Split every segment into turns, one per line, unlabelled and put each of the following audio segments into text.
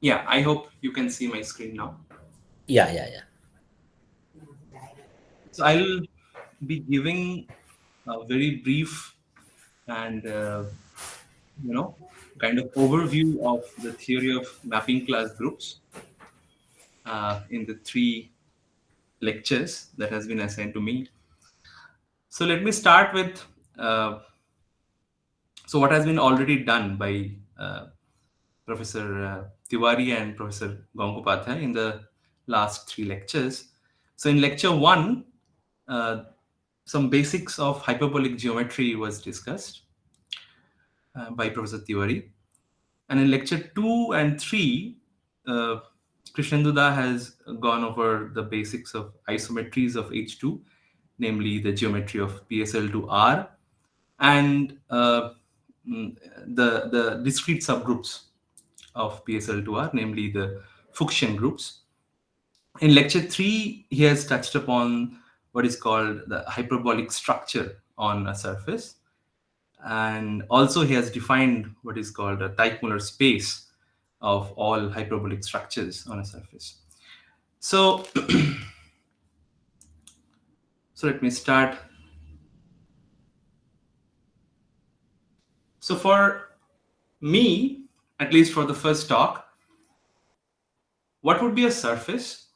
Yeah, I hope you can see my screen now.
Yeah.
So I'll be giving a very brief and you know kind of overview of the theory of mapping class groups in the three lectures that has been assigned to me. So let me start with uh, what has been already done by Professor Tiwari and Professor Gangopadhyay in the last three lectures. So in lecture one, uh, some basics of hyperbolic geometry was discussed by Professor Tiwari. And in lecture 2 and 3, uh, Krishnenduda has gone over the basics of isometries of H2, namely the geometry of PSL to R, and mm, the discrete subgroups of PSL to R, namely the Fuchsian groups. In lecture 3, he has touched upon what is called the hyperbolic structure on a surface, and also he has defined what is called a Teichmuller space of all hyperbolic structures on a surface. So, so let me start. So for me, at least for the first talk, what would be a surface?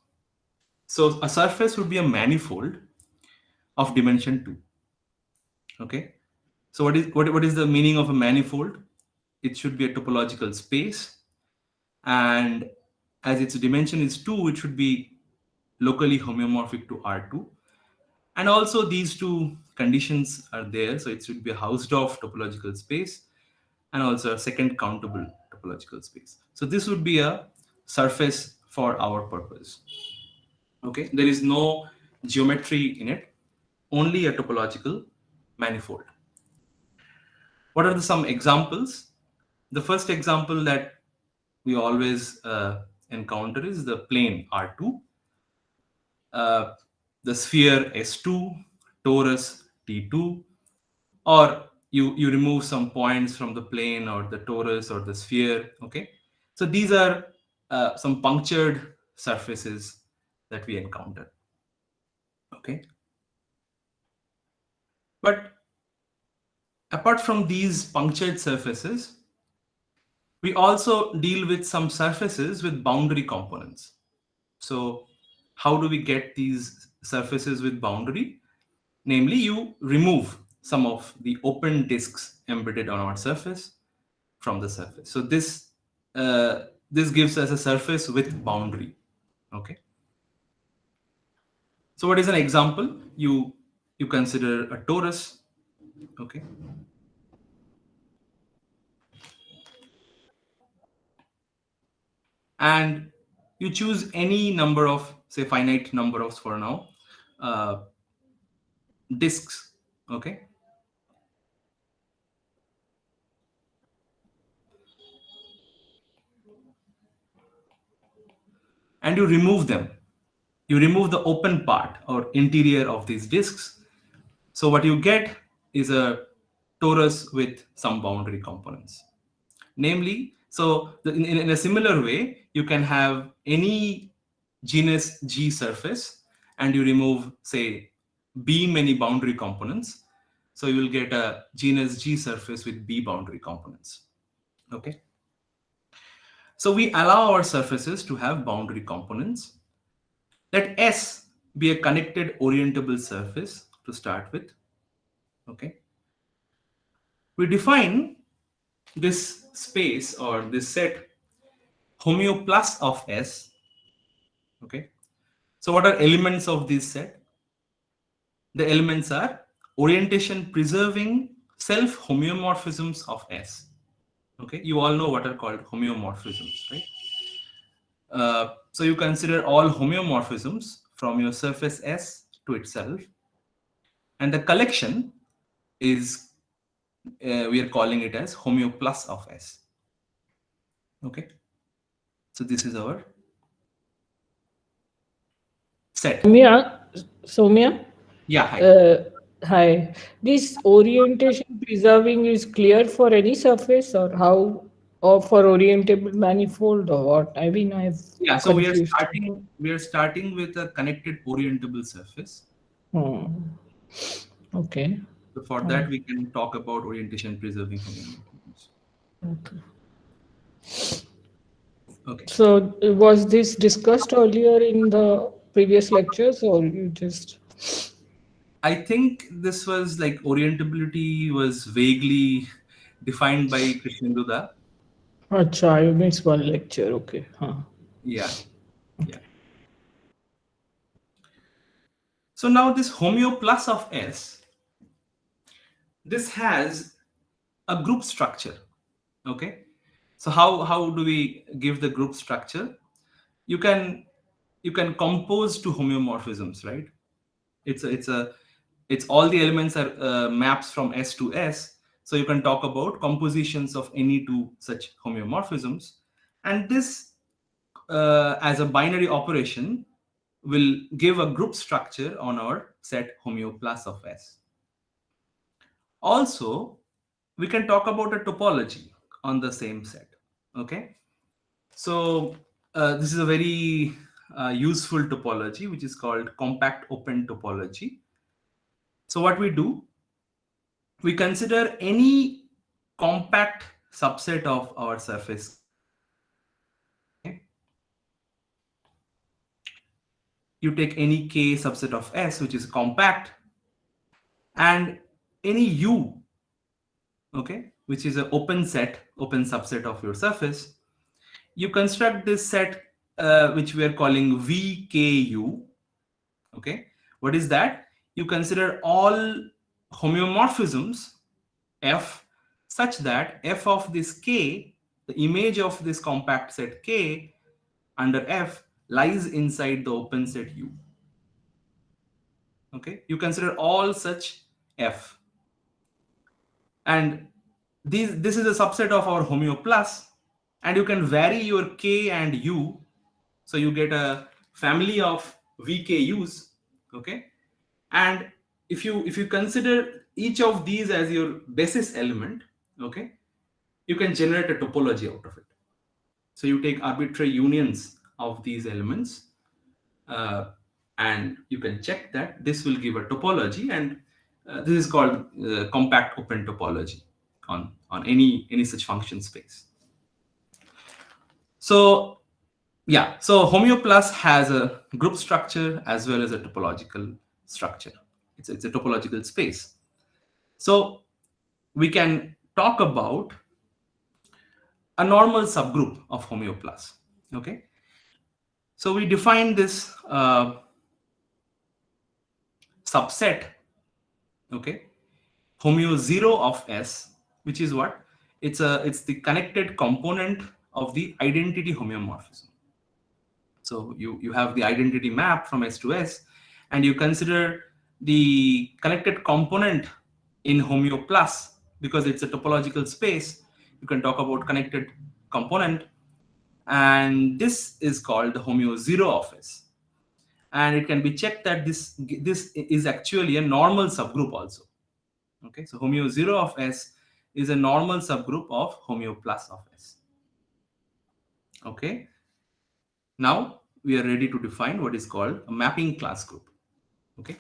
So a surface would be a manifold of dimension 2. Okay. So what is the meaning of a manifold? It should be a topological space, and as its dimension is 2, it should be locally homeomorphic to R2. And also these two conditions are there. So it should be a Hausdorff topological space and also a second countable topological space. So this would be a surface for our purpose. Okay, there is no geometry in it, only a topological manifold. What are some examples? The first example that we always encounter is the plane R2, uh, the sphere S2, torus T2, or you remove some points from the plane or the torus or the sphere. Okay, so these are some punctured surfaces that we encounter. Okay, but apart from these punctured surfaces, we also deal with some surfaces with boundary components. So how do we get these surfaces with boundary? Namely, you remove some of the open disks embedded on our surface from the surface. So this gives us a surface with boundary. Okay. So what is an example? You consider a torus. Okay. And you choose any number of, say, finite number of, for now, uh, disks. Okay. And you remove them. You remove the open part or interior of these disks. So what you get is a torus with some boundary components. Namely, so in a similar way, you can have any genus G surface and you remove, say, B many boundary components. So you will get a genus G surface with B boundary components. Okay. So we allow our surfaces to have boundary components. Let S be a connected orientable surface to start with. Okay. We define this space or this set homeo plus of S. Okay. So what are elements of this set? The elements are orientation preserving self homeomorphisms of S. Okay. You all know what are called homeomorphisms, right? So you consider all homeomorphisms from your surface S to itself, and the collection is we are calling it as homeo plus of S. Okay. So this is our set.
Soumya, Soumya,
Yeah. Hi.
uh, hi. This orientation preserving is clear for any surface, or how or for orientable manifold or what? I mean, I've
Yeah, so
confused.
we are starting with a connected orientable surface.
Hmm. Okay.
So for that, we can talk about orientation preserving homeomorphisms.
Okay.
Okay.
So was this discussed earlier in the previous lectures, or you just?
I think this was like orientability was vaguely defined by Christian Duda.
Acha, you missed one lecture. Okay. Huh.
Yeah, yeah. So now this homeo plus of S, this has a group structure. Okay. So how do we give the group structure? You can you can compose two homeomorphisms, right? It's a it's all the elements are maps from S to S. So you can talk about compositions of any two such homeomorphisms, and this as a binary operation will give a group structure on our set homeo plus of S. Also, we can talk about a topology on the same set. Okay, so this is a very useful topology which is called compact open topology. So what we do, we consider any compact subset of our surface K. Okay, you take any K subset of S which is compact, and any U, okay, which is an open set, open subset of your surface. You construct this set which we are calling VKU. Okay, what is that? You consider all homeomorphisms F such that F of this K, the image of this compact set K under F, lies inside the open set U. Okay, you consider all such F, and this is a subset of our homeo plus, and you can vary your K and U, so you get a family of VKUs. Okay, and if you consider each of these as your basis element, okay, you can generate a topology out of it. So you take arbitrary unions of these elements, uh, and you can check that this will give a topology, and this is called compact open topology on any such function space. So yeah, so homeo plus has a group structure as well as a topological structure. It's a topological space. So we can talk about a normal subgroup of homeo plus. Okay, so we define this subset, okay, homeo 0 of S, which is what? It's the connected component of the identity homeomorphism. So you have the identity map from S to S, and you consider the connected component in homeo plus, because it's a topological space. You can talk about connected component, and this is called the homeo 0 of S. And it can be checked that this is actually a normal subgroup also. Okay, so homeo 0 of S is a normal subgroup of homeo plus of S. Okay, now we are ready to define what is called a mapping class group. Okay,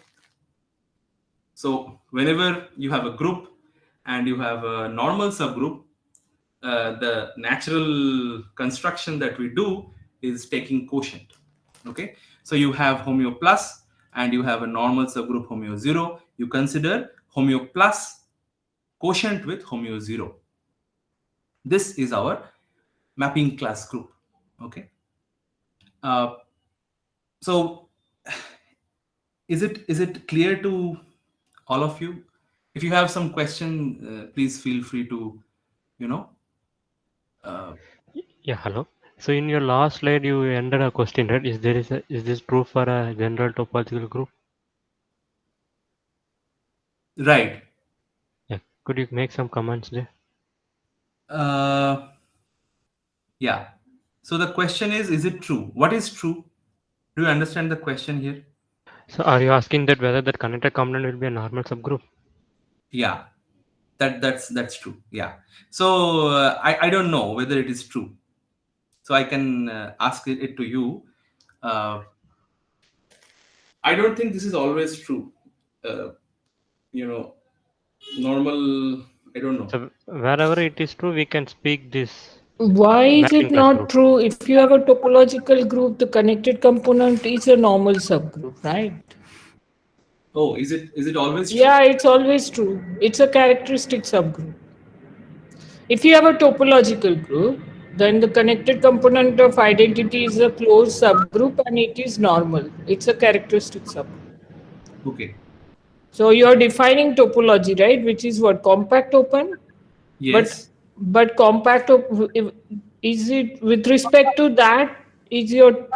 so whenever you have a group and you have a normal subgroup, the natural construction that we do is taking quotient. Okay, so you have homeo plus and you have a normal subgroup homeo 0. You consider homeo plus quotient with homeo 0. This is our mapping class group. Okay, uh, so is it clear to all of you? If you have some question, please feel free to, you know uh,
Yeah, hello. So in your last slide, you ended a question, right? Is this true for a general topological group?
right.
Yeah. Could you make some comments there?
uh, yeah, so the question is it true? What is true? Do you understand the question here?
So are you asking that whether that connected component will be a normal subgroup?
Yeah. That's true. Yeah. So I don't know whether it is true. So I can ask it to you. Uh, I don't think this is always true. Uh, you know, normal. I don't know.
So wherever it is true, we can speak this
Why is it
mapping class
not
group.
true? If you have a topological group, the connected component is a normal subgroup, right?
Oh, is it always true?
Yeah, it's always true. It's a characteristic subgroup. If you have a topological group, then the connected component of identity is a closed subgroup and it is normal. It's a characteristic subgroup.
Okay.
So you're defining topology, right? Which is what? Compact open? But
Yes.
but compact is it with respect to that is your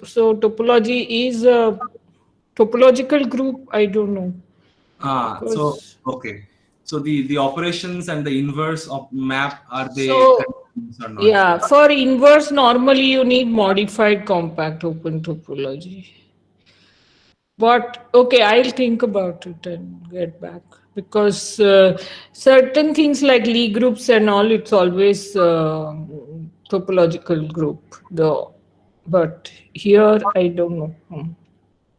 so topology is a topological group? I don't know
So
because
okay. So the operations and the inverse of map, are they
so
continuous or not?
yeah, for inverse normally you need modified compact open topology. But okay, I'll think about it and get back because certain things like Lie groups and all, it's always topological group. Though, but here I don't know.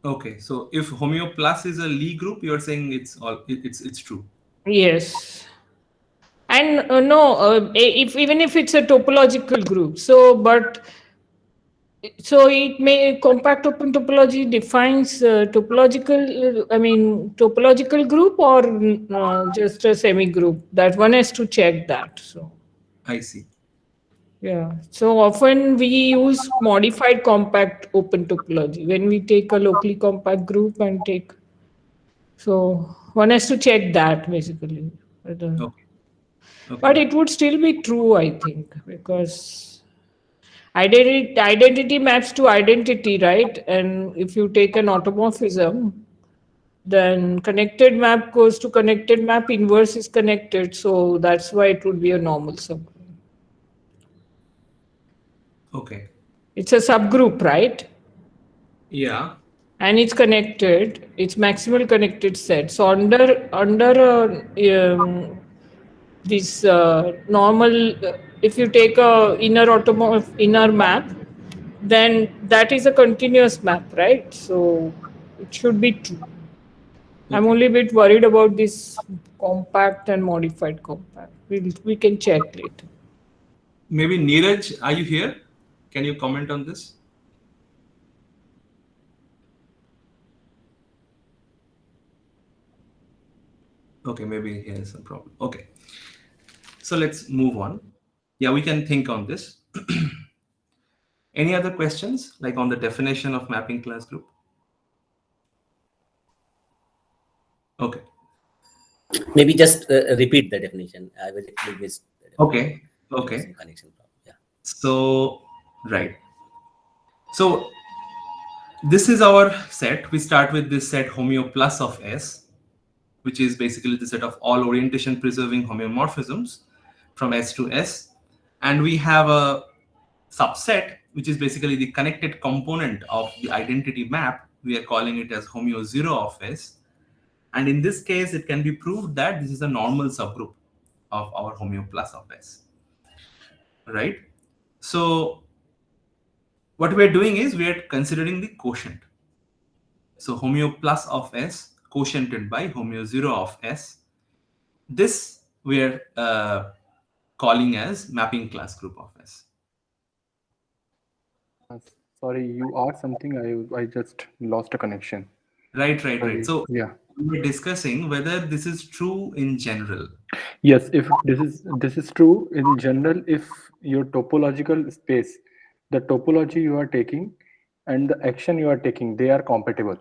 Okay. So if Homeo plus is a Lie group, you're saying it's true.
Yes, and no, if even if it's a topological group, so but so it may compact open topology defines topological. I mean topological group or just a semi group. That one has to check that. So
I see.
yeah. So often we use modified compact open topology when we take a locally compact group and take. So one has to check that basically.
Okay.
But
Okay.
it would still be true, I think, because identity maps to identity, right? And if you take an automorphism, then connected map goes to connected map, inverse is connected. So that's why it would be a normal subgroup.
Okay.
It's a subgroup, right?
Yeah.
And it's connected. It's maximal connected set. So under this normal, if you take a inner map, then that is a continuous map, right? So it should be true. I'm
Okay.
only a bit worried about this compact and modified compact. We can check later.
Maybe Neeraj, are you here? Can you comment on this? Okay, maybe he has some problem. Okay. So let's move on. Yeah, we can think on this. Any other questions, like on the definition of mapping class group? Okay.
Maybe just repeat the definition. I will actually miss the definition.
Okay.
There was
Okay.
some connection problem. Yeah.
So, right. So this is our set. We start with this set Homeo plus of S, which is basically the set of all orientation preserving homeomorphisms from S to S. And we have a subset, which is basically the connected component of the identity map. We are calling it as Homeo 0 of S. And in this case, it can be proved that this is a normal subgroup of our Homeo plus of S, right? So what we're doing is we're considering the quotient. So Homeo plus of S quotiented by Homeo 0 of S. This we're calling as mapping class group of S.
Uh, Sorry, you asked something. I just lost a connection.
Right, right, right.
Sorry.
So
Yeah.
we were discussing whether this is true in general.
Yes, if this is true in general, if your topological space, the topology you are taking and the action you are taking, they are compatible.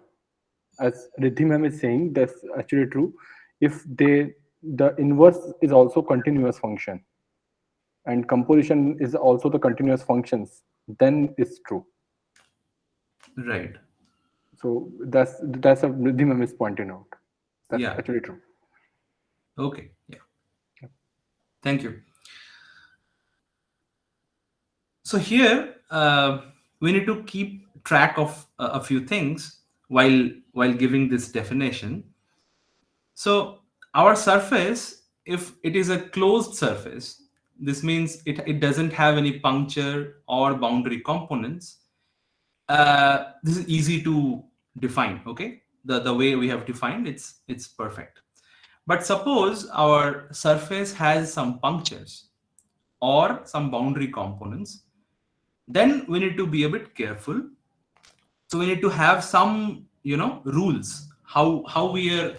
As Riddhimam is saying, that's actually true. If the inverse is also continuous function and composition is also the continuous functions, then it's true.
Right.
So that's a Riddhimam is pointing out. That's
Yeah.
actually true.
Okay. Yeah. Thank you. So here we need to keep track of a few things while giving this definition. So our surface if it is a closed surface, this means it doesn't have any puncture or boundary components. This is easy to define. Okay, the way we have defined, it's perfect. But suppose our surface has some punctures or some boundary components, then we need to be a bit careful. So we need to have some, rules how we are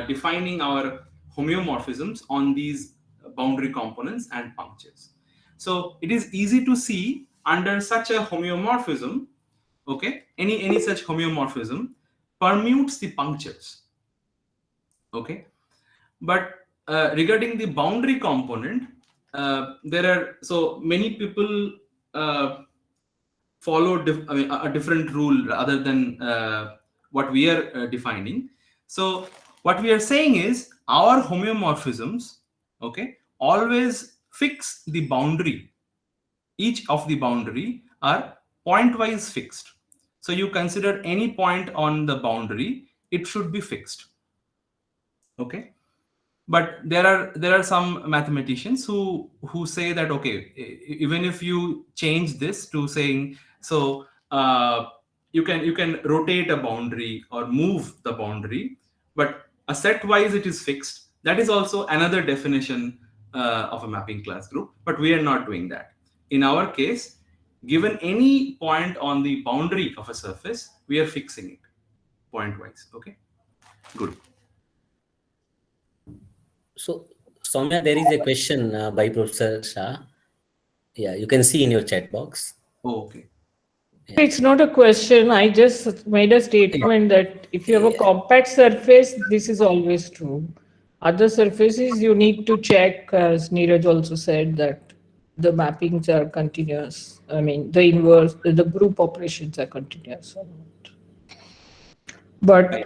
defining our homeomorphisms on these boundary components and punctures. So it is easy to see under such a homeomorphism, okay, any such homeomorphism permutes the punctures, okay. But regarding the boundary component, there are so many people follow a different rule other than what we are defining. So what we are saying is our homeomorphisms, okay, always fix the boundary. Each of the boundary are point-wise fixed. So you consider any point on the boundary, it should be fixed. Okay. But there are some mathematicians who say that, okay, even if you change this to saying, so you can rotate a boundary or move the boundary, but a set wise it is fixed. That is also another definition of a mapping class group, but we are not doing that. In our case, given any point on the boundary of a surface, we are fixing it point wise. Okay, good.
So, Soumya, there is a question by Professor Shah. Yeah, you can see in your chat box.
Oh, okay.
It's not a question. I just made a statement that if you have a compact surface, this is always true. Other surfaces, you need to check, as Neeraj also said, that the mappings are continuous. I mean, the inverse, the group operations are continuous or not. But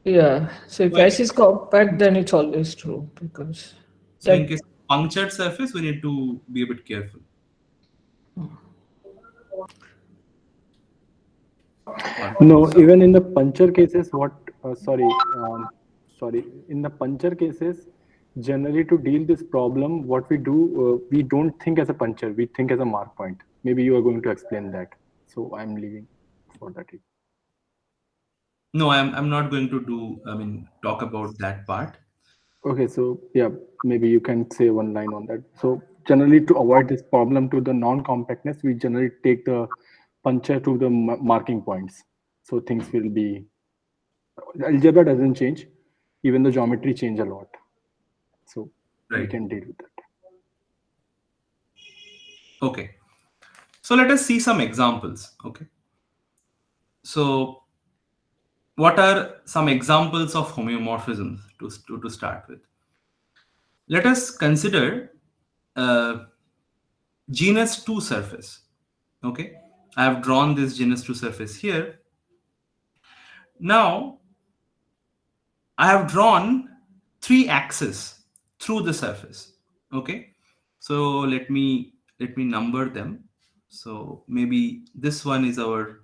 yeah, so if S is compact, then it's always true, because
So in case of punctured surface, we need to be a bit careful.
No, even in the puncture cases, in the puncture cases, generally to deal this problem, what we do, we don't think as a puncture, we think as a mark point. Maybe you are going to explain that. So I'm leaving for that.
No, I'm not going to talk about that part.
Okay, so yeah, maybe you can say one line on that. So generally to avoid this problem to the non-compactness, we generally take the puncture to the marking points. So things will be, algebra doesn't change, even the geometry change a lot. So we can deal with that.
Okay. So let us see some examples. Okay. So what are some examples of homeomorphisms to start with? Let us consider genus 2 surface. Okay. I have drawn this genus 2 surface here. Now, I have drawn 3 axes through the surface. Okay. So let me number them. So maybe this one is our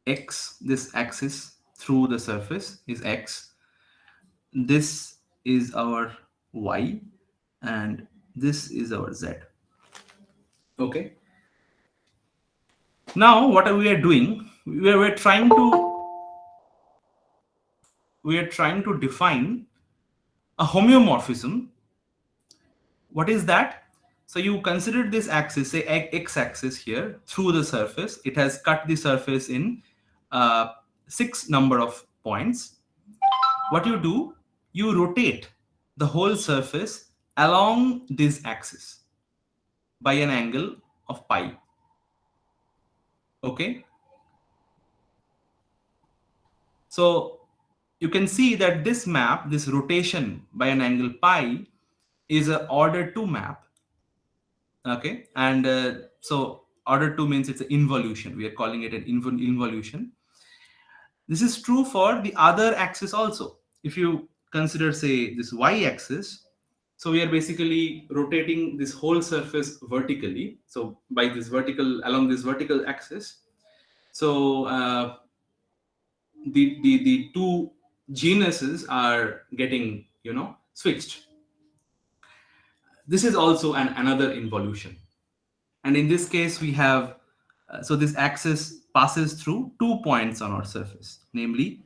X, this axis through the surface is X. This is our Y, and this is our Z. Okay. Now, what we are doing? We're trying to define a homeomorphism. What is that? So you consider this axis, say x-axis here, through the surface. It has cut the surface in 6 number of points. What you do, you rotate the whole surface along this axis by an angle of pi. Okay. So you can see that this map, this rotation by an angle pi, is an order 2 map. Okay. And so order 2 means it's an involution. We are calling it an involution. This is true for the other axis also. If you consider, say, this y-axis, so we are basically rotating this whole surface vertically. So by this along this vertical axis. So the genuses are getting, switched. This is also another involution. And in this case, we have, so this axis passes through 2 points on our surface, namely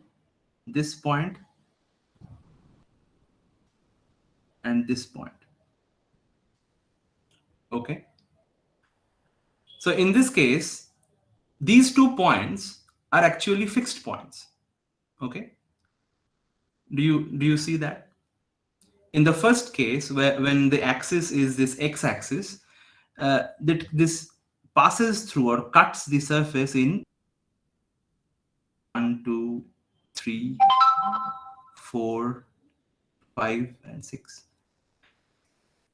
this point and this point. Okay. So in this case, these 2 points are actually fixed points. Okay. Do you see that? In the first case, when the axis is this x-axis, that this passes through or cuts the surface in 1, 2, 3, 4, 5, and 6.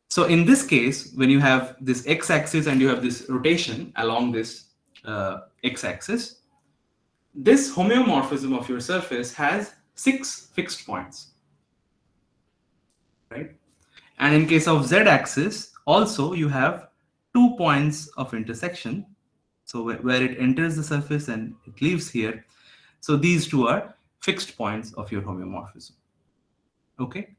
So in this case, when you have this x-axis and you have this rotation along this x-axis, this homeomorphism of your surface has 6 fixed points, right? And in case of z-axis, also you have 2 points of intersection. So where it enters the surface and it leaves here. So these 2 are fixed points of your homeomorphism. Okay.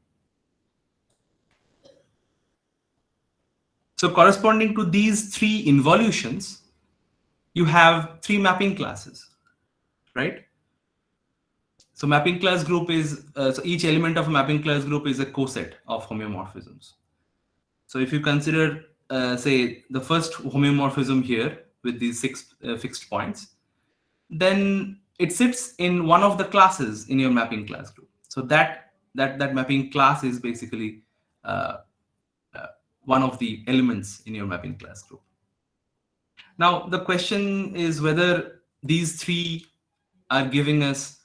So corresponding to these 3 involutions, you have 3 mapping classes, right? So mapping class group is, so each element of a mapping class group is a coset of homeomorphisms. So if you consider, say, the first homeomorphism here with these 6 fixed points, then it sits in one of the classes in your mapping class group. So that mapping class is basically one of the elements in your mapping class group. Now the question is whether these 3 are giving us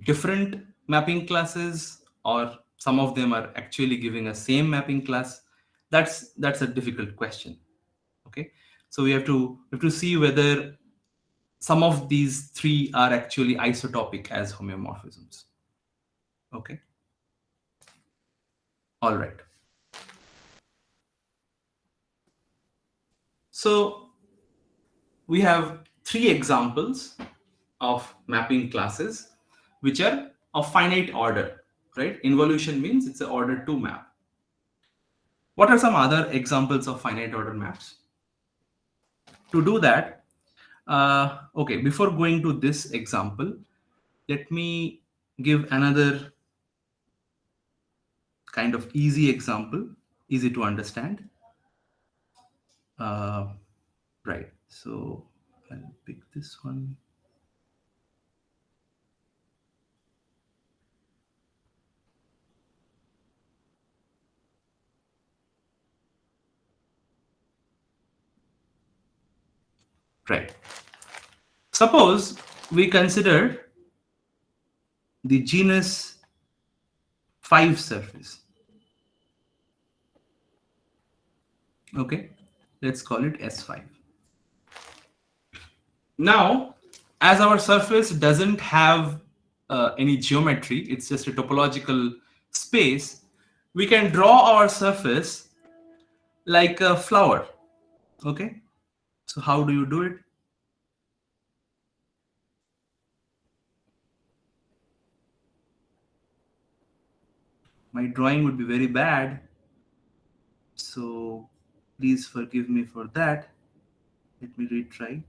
different mapping classes, or some of them are actually giving a same mapping class. That's a difficult question. Okay, so we have to see whether some of these 3 are actually isotopic as homeomorphisms. Okay, all right. So we have 3 examples of mapping classes which are of finite order, right? Involution means it's an order 2 map. What are some other examples of finite order maps? To do that, okay, before going to this example, let me give another kind of easy example, easy to understand. Right, so I'll pick this one. Right. Suppose we consider the genus 5 surface. Okay, let's call it S5. Now, as our surface doesn't have any geometry, it's just a topological space, we can draw our surface like a flower. Okay, so how do you do it? My drawing would be very bad, so please forgive me for that. Let me retry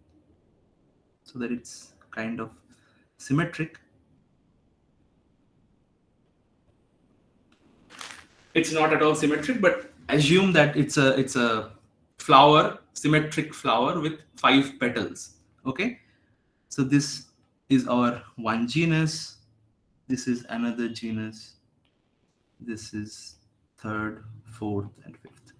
so that it's kind of symmetric. It's not at all symmetric, but assume that it's a flower, symmetric flower with 5 petals. Okay, so this is our one genus, this is another genus, this is third, fourth, and fifth.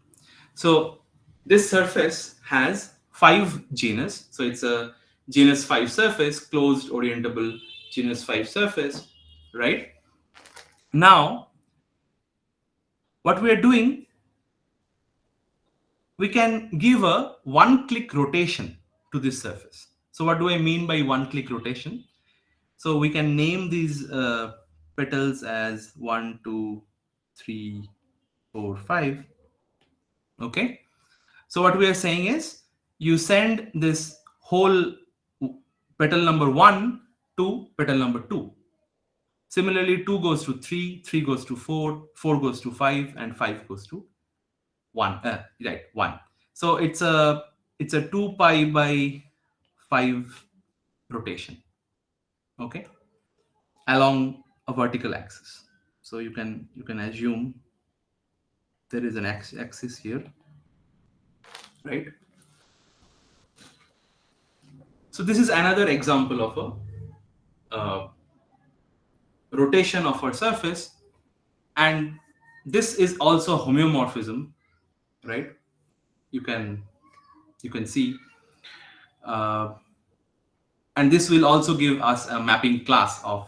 So this surface has 5 genus, so it's a genus 5 surface, closed orientable genus 5 surface, right? Now what we are doing, we can give a one-click rotation to this surface. So what do I mean by one-click rotation? So we can name these petals as 1, 2, 3, 4, 5. Okay. So what we are saying is you send this whole petal number 1 to petal number 2. Similarly, 2 goes to 3, 3 goes to 4, 4 goes to 5, and 5 goes to 1. Right, 1. So it's a 2 pi by 5 rotation, okay, along a vertical axis. So you can assume there is an axis here, right? So this is another example of a rotation of our surface, and this is also homeomorphism, right? You can see, and this will also give us a mapping class of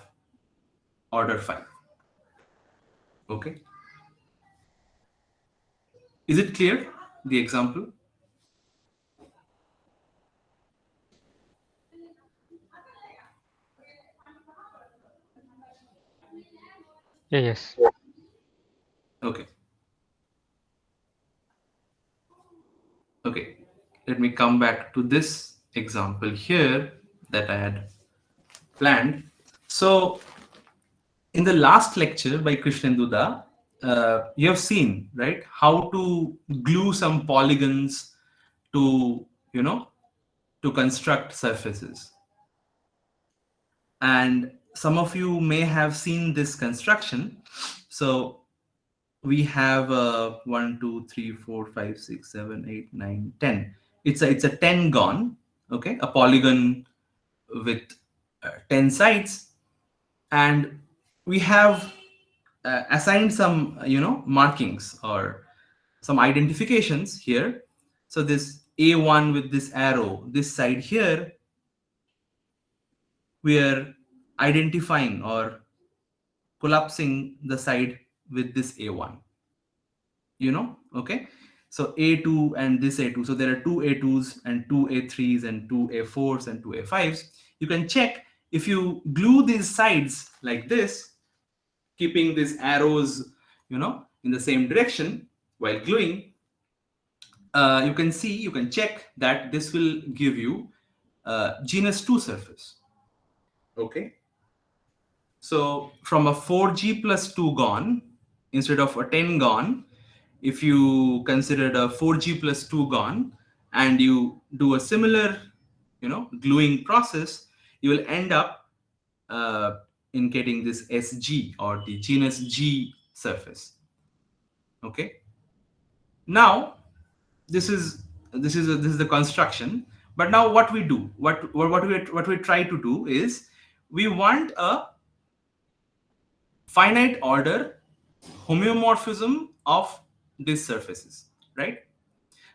order 5. Okay, is it clear, the example?
Yeah, yes.
Okay. Okay, let me come back to this example here that I had planned. So in the last lecture by Krishnendu, you have seen, right, how to glue some polygons to, to construct surfaces. And some of you may have seen this construction. So we have 1, 2, 3, 4, 5, 6, 7, 8, 9, 10. It's a 10-gon, okay, a polygon with 10 sides, and we have assigned some markings or some identifications here. So this A1 with this arrow, this side here, we are identifying or collapsing the side with this A1, okay. So A2 and this A2, so there are 2 A2s and 2 A3s and 2 A4s and 2 A5s. You can check if you glue these sides like this, keeping these arrows in the same direction while gluing, you can check that this will give you genus 2 surface, okay. So from a 4G plus 2 gon instead of a 10 gon, if you considered a 4G plus 2 gon and you do a similar gluing process, you will end up in getting this SG or the genus G surface, okay. Now this is the construction, but now what we do, what we try to do is we want a finite order homeomorphism of these surfaces, right?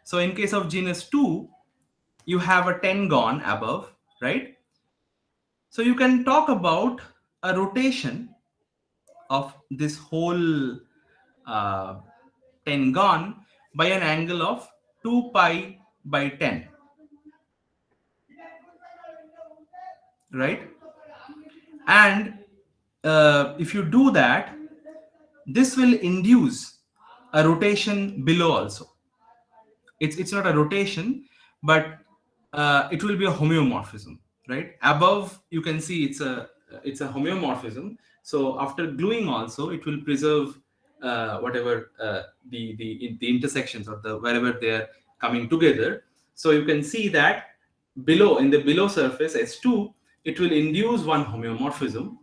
So in case of genus 2, you have a 10 gon above, right? So you can talk about a rotation of this whole 10 gon by an angle of 2 pi by 10, right? And if you do that, this will induce a rotation below also. It's not a rotation, but it will be a homeomorphism, right? Above you can see it's a homeomorphism. So after gluing also, it will preserve whatever the intersections or the wherever they are coming together. So you can see that below, in the below surface S2, it will induce one homeomorphism,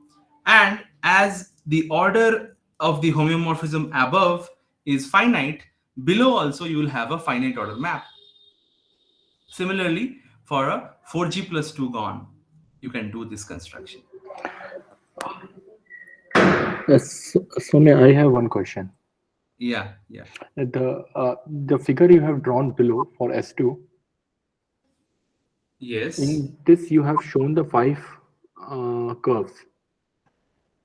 and as the order of the homeomorphism above is finite, below also you will have a finite order map. Similarly, for a 4G plus 2 gon, you can do this construction.
Soumya, I have one question.
Yeah.
The figure you have drawn below for S2,
Yes.
in this you have shown the 5 curves.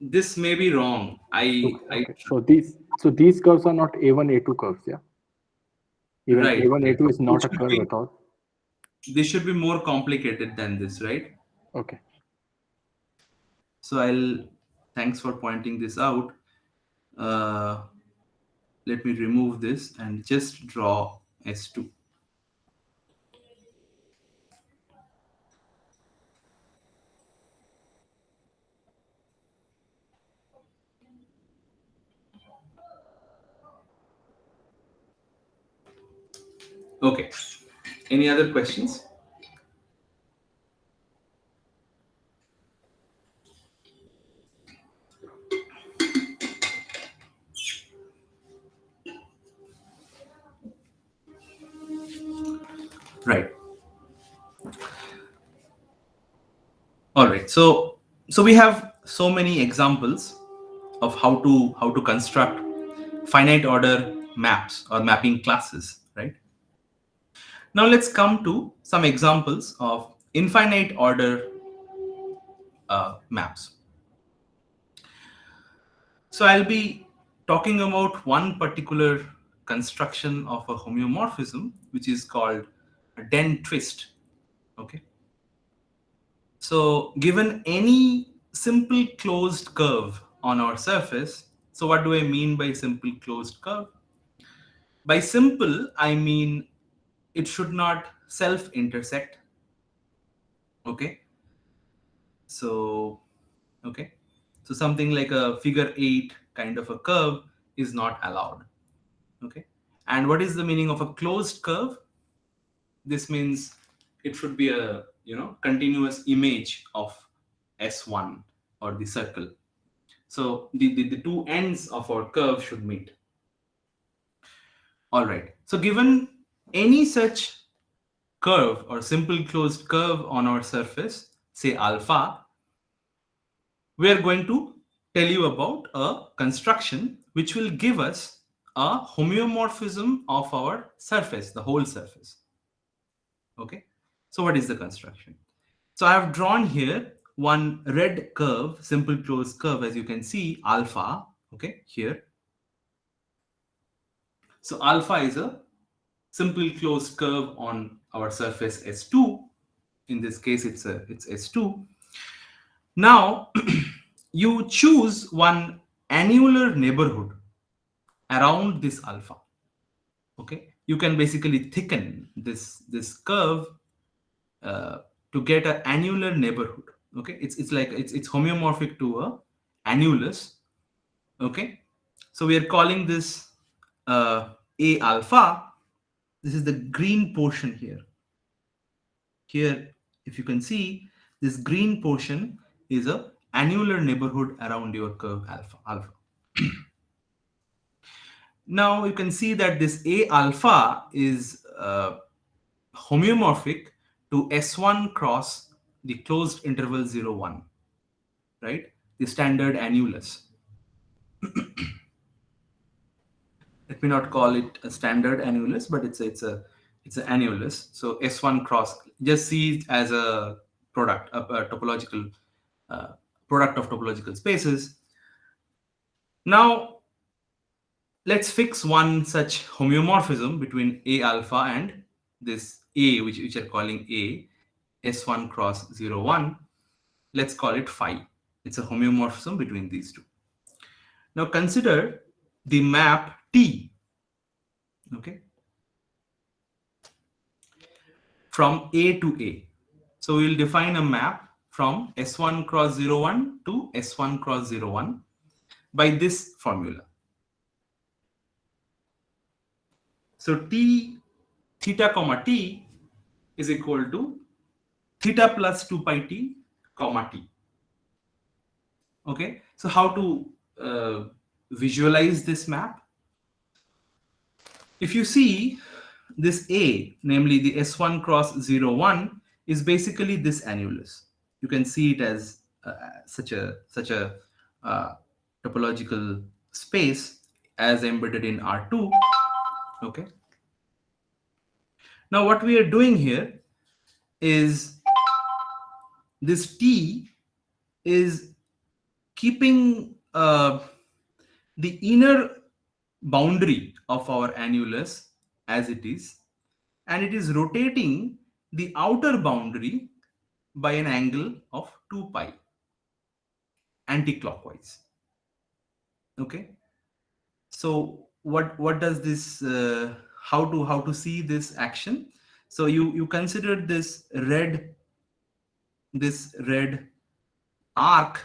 This may be wrong.
Okay. So these curves are not A1, A2 curves, yeah? Even
Right.
A1, A2 is not a
It should
curve
be-
at all.
This should be more complicated than this, right?
Okay.
So thanks for pointing this out. Let me remove this and just draw S2. Okay. Any other questions? Right. All right. So we have so many examples of how to construct finite order maps or mapping classes, right? Now let's come to some examples of infinite order maps. So I'll be talking about one particular construction of a homeomorphism, which is called a Den twist. Okay. So given any simple closed curve on our surface, so what do I mean by simple closed curve? By simple, I mean it should not self-intersect. Okay. So, okay. So something like a figure 8 kind of a curve is not allowed. Okay. And what is the meaning of a closed curve? This means it should be a continuous image of S1 or the circle. So the two ends of our curve should meet. All right. So given any such curve or simple closed curve on our surface, say alpha, we are going to tell you about a construction which will give us a homeomorphism of our surface, the whole surface. Okay. So what is the construction? So I have drawn here one red curve, simple closed curve, as you can see, alpha, okay, here. So alpha is a simple closed curve on our surface S2. In this case, it's S2. Now, you choose one annular neighborhood around this alpha. Okay, you can basically thicken this curve to get an annular neighborhood. Okay, it's homeomorphic to a annulus. Okay, so we are calling this a alpha. This is the green portion here. Here, if you can see, this green portion is a annular neighborhood around your curve alpha. Now you can see that this A alpha is homeomorphic to S1 cross the closed interval 0, 1, right? The standard annulus. Let me not call it a standard annulus, but it's an annulus. So S1 cross, just see it as a product, a topological product of topological spaces. Now let's fix one such homeomorphism between A alpha and this A, which are calling A, S1 cross 0, 1. Let's call it phi. It's a homeomorphism between these two. Now consider the map T. Okay, from A to A. So we will define a map from S1 cross 0, 1 to S1 cross 0, 1 by this formula. So T theta comma T is equal to theta plus 2 pi T comma T. Okay, so how to visualize this map? If you see this A, namely the S1 cross 0, 1, is basically this annulus. You can see it as such a topological space as embedded in R2. Okay. Now what we are doing here is this T is keeping the inner boundary of our annulus as it is, and it is rotating the outer boundary by an angle of 2 pi anti-clockwise. Okay, so what does this how to see this action? So you consider this red arc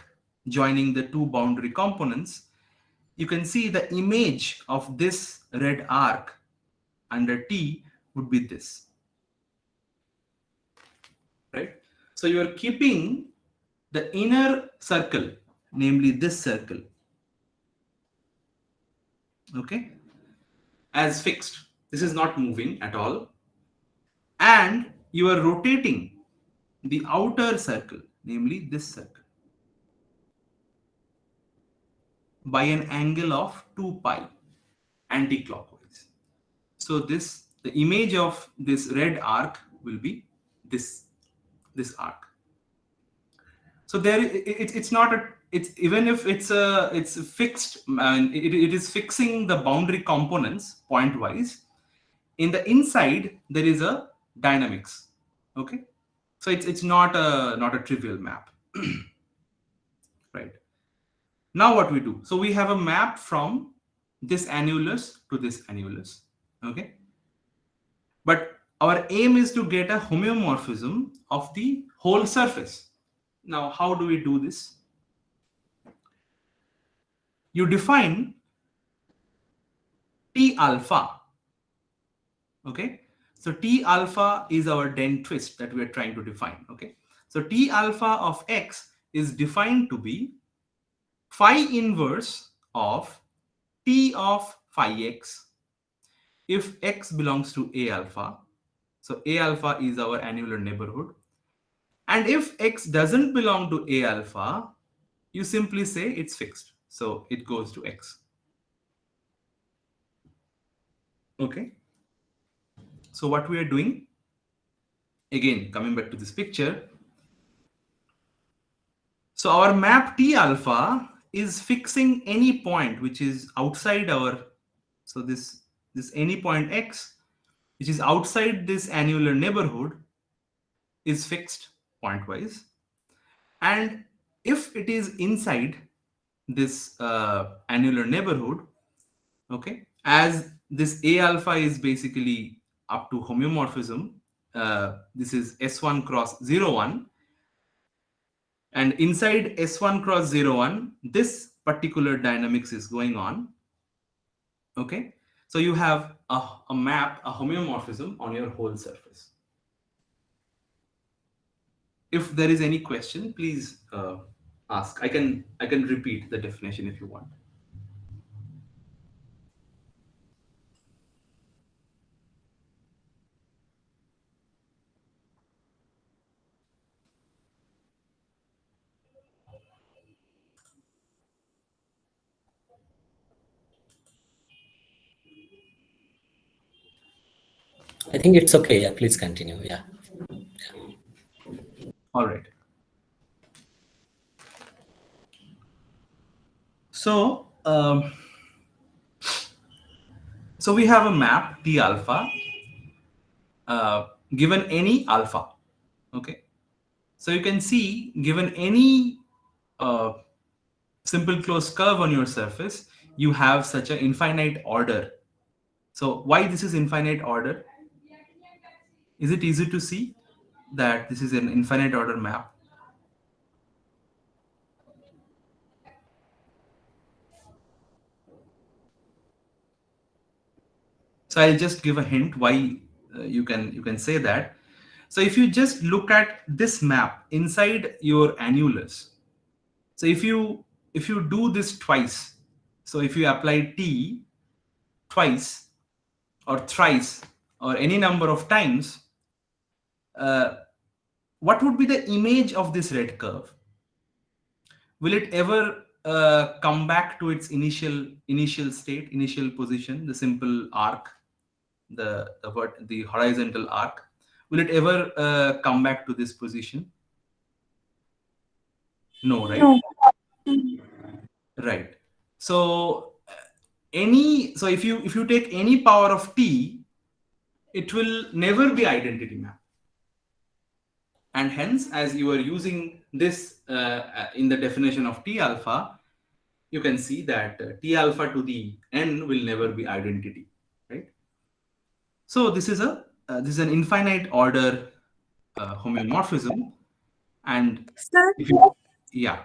joining the two boundary components. You can see the image of this red arc under T would be this, right? So you are keeping the inner circle, namely this circle, okay, as fixed. This is not moving at all. And you are rotating the outer circle, namely this circle, by an angle of 2 pi anti-clockwise. So the image of this red arc will be this arc. So there it's not a, it's, even if it's fixed, it is fixing the boundary components point wise. In the inside there is a dynamics, okay? So it's not a trivial map. Right. Now what we do, so we have a map from this annulus to this annulus, okay? But our aim is to get a homeomorphism of the whole surface. Now how do we do this? You define T alpha, okay? So T alpha is our dent twist that we are trying to define, okay? So T alpha of x is defined to be phi inverse of T of phi x if x belongs to A alpha. So A alpha is our annular neighborhood. And if x doesn't belong to A alpha, you simply say it's fixed. So it goes to x. Okay. So what we are doing, again, coming back to this picture. So our map T alpha is fixing any point which is outside our, so this any point x, which is outside this annular neighborhood, is fixed pointwise. And if it is inside this annular neighborhood, okay, as this A alpha is basically up to homeomorphism, this is S1 cross 01, and inside S1 cross 01, this particular dynamics is going on, okay? So you have a map, a homeomorphism on your whole surface. If there is any question, please ask. I can repeat the definition if you want.
I think it's okay. Yeah, please continue. Yeah.
All right. So, so we have a map T alpha given any alpha. Okay. So you can see, given any simple closed curve on your surface, you have such an infinite order. So why this is infinite order? Is it easy to see that this is an infinite order map? So I'll just give a hint why you can say that. So if you just look at this map inside your annulus, so if you do this twice, so if you apply T twice or thrice or any number of times, what would be the image of this red curve? Will it ever come back to its initial state, initial position, the simple arc, the horizontal arc? Will it ever come back to this position? No, right?
No.
Right. So so if you take any power of t, it will never be identity map. And hence, as you are using this in the definition of T alpha, you can see that T alpha to the n will never be identity, right? So this is an infinite order homeomorphism, and
Sir,
if you, yeah,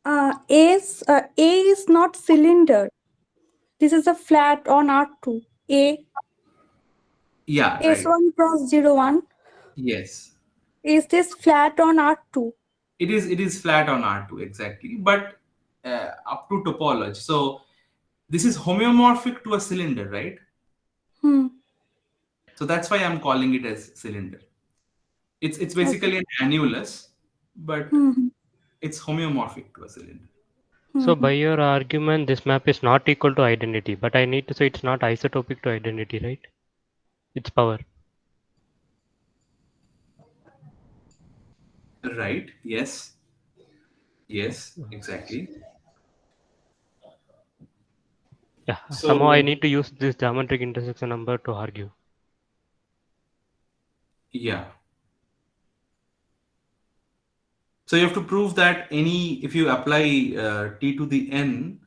A is not cylinder. This is a flat on R2. A.
Yeah, right.
S1 cross 01.
Yes.
Is this flat on R2?
It is flat on R2 exactly, but up to topology. So this is homeomorphic to a cylinder, right?
Hmm.
So that's why I'm calling it as cylinder. It's
Okay.
basically an annulus, but
Hmm.
it's homeomorphic to a cylinder.
So
Hmm.
by your argument, this map is not equal to identity, but I need to say it's not isotopic to identity, right? Its power.
Right? Yes. Yes, exactly.
Yeah. Somehow I
So
need to use this geometric intersection number to argue.
yeah. So you have to prove that if you apply t to the n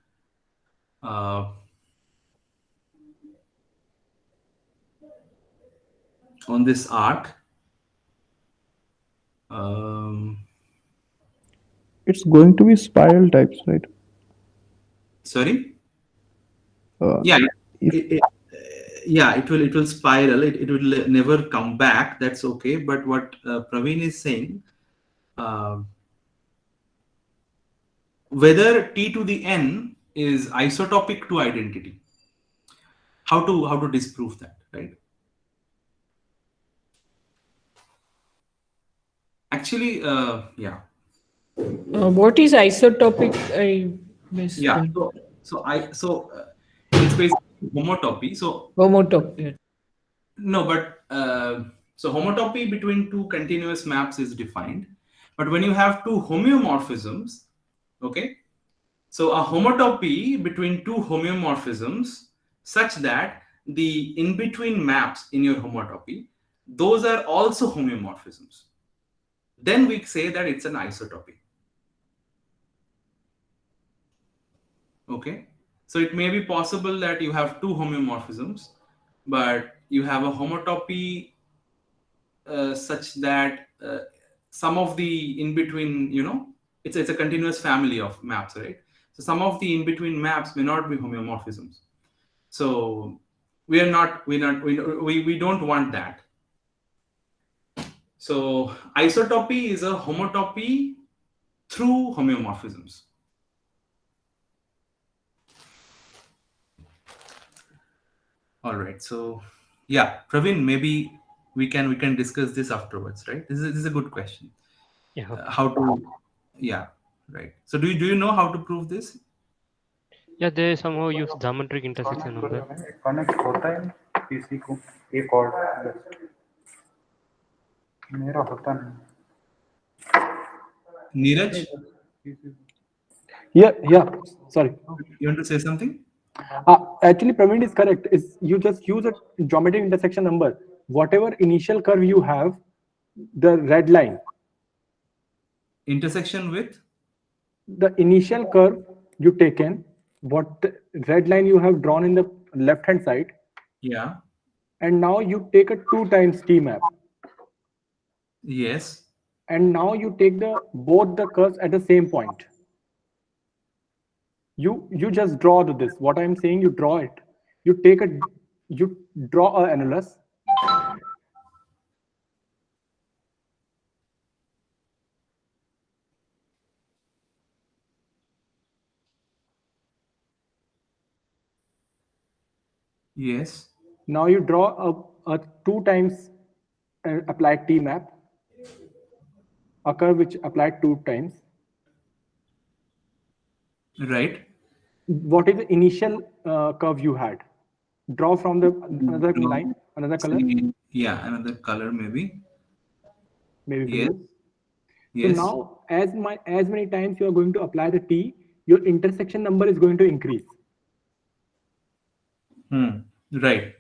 uh, on this arc, um,
It's going to be spiral types, right?
sorry.
Uh,
Yeah,
if
it will spiral. It will never come back. That's okay. But what Praveen is saying, uh, whether t to the n is isotopic to identity, how to disprove that, right? Actually, yeah.
What is isotopic? I missed
Yeah.
that.
So it's basically homotopy. So
Homotopy.
no, but so homotopy between two continuous maps is defined. But when you have two homeomorphisms, okay, so a homotopy between two homeomorphisms such that the in between maps in your homotopy, those are also homeomorphisms. Then we say that it's an isotopy. Okay, so it may be possible that you have two homeomorphisms, but you have a homotopy such that some of the in between, it's a continuous family of maps, right? So some of the in between maps may not be homeomorphisms. So we don't want that. So isotopy is a homotopy through homeomorphisms. All right. So yeah, Praveen, maybe we can discuss this afterwards, right? This is a good question.
Yeah. Okay.
How to, yeah, right. So do you know how to prove this?
Yeah, they somehow use geometric intersection number.
Connect होता है PC को एक और मेरा होता
Neeraj,
नहीं yeah, sorry.
you want to say something?
Actually, Praveen is correct. Is you just use a geometric intersection number. Whatever initial curve you have, the red line,
Intersection with?
the initial curve you taken, what the red line you have drawn in the left hand side,
Yeah.
and now you take a 2 times T map,
Yes.
and now you take the both the curves at the same point. You just draw this. What I'm saying, you draw it. You draw a annulus.
Yes.
Now you draw a 2 times applied T map, a curve which applied 2 times.
Right.
What is the initial curve you had? Draw from the another line, another color,
Yeah, another color maybe.
maybe
Yes.
blue. So
Yes.
now, as many times you are going to apply the T, your intersection number is going to increase.
Right.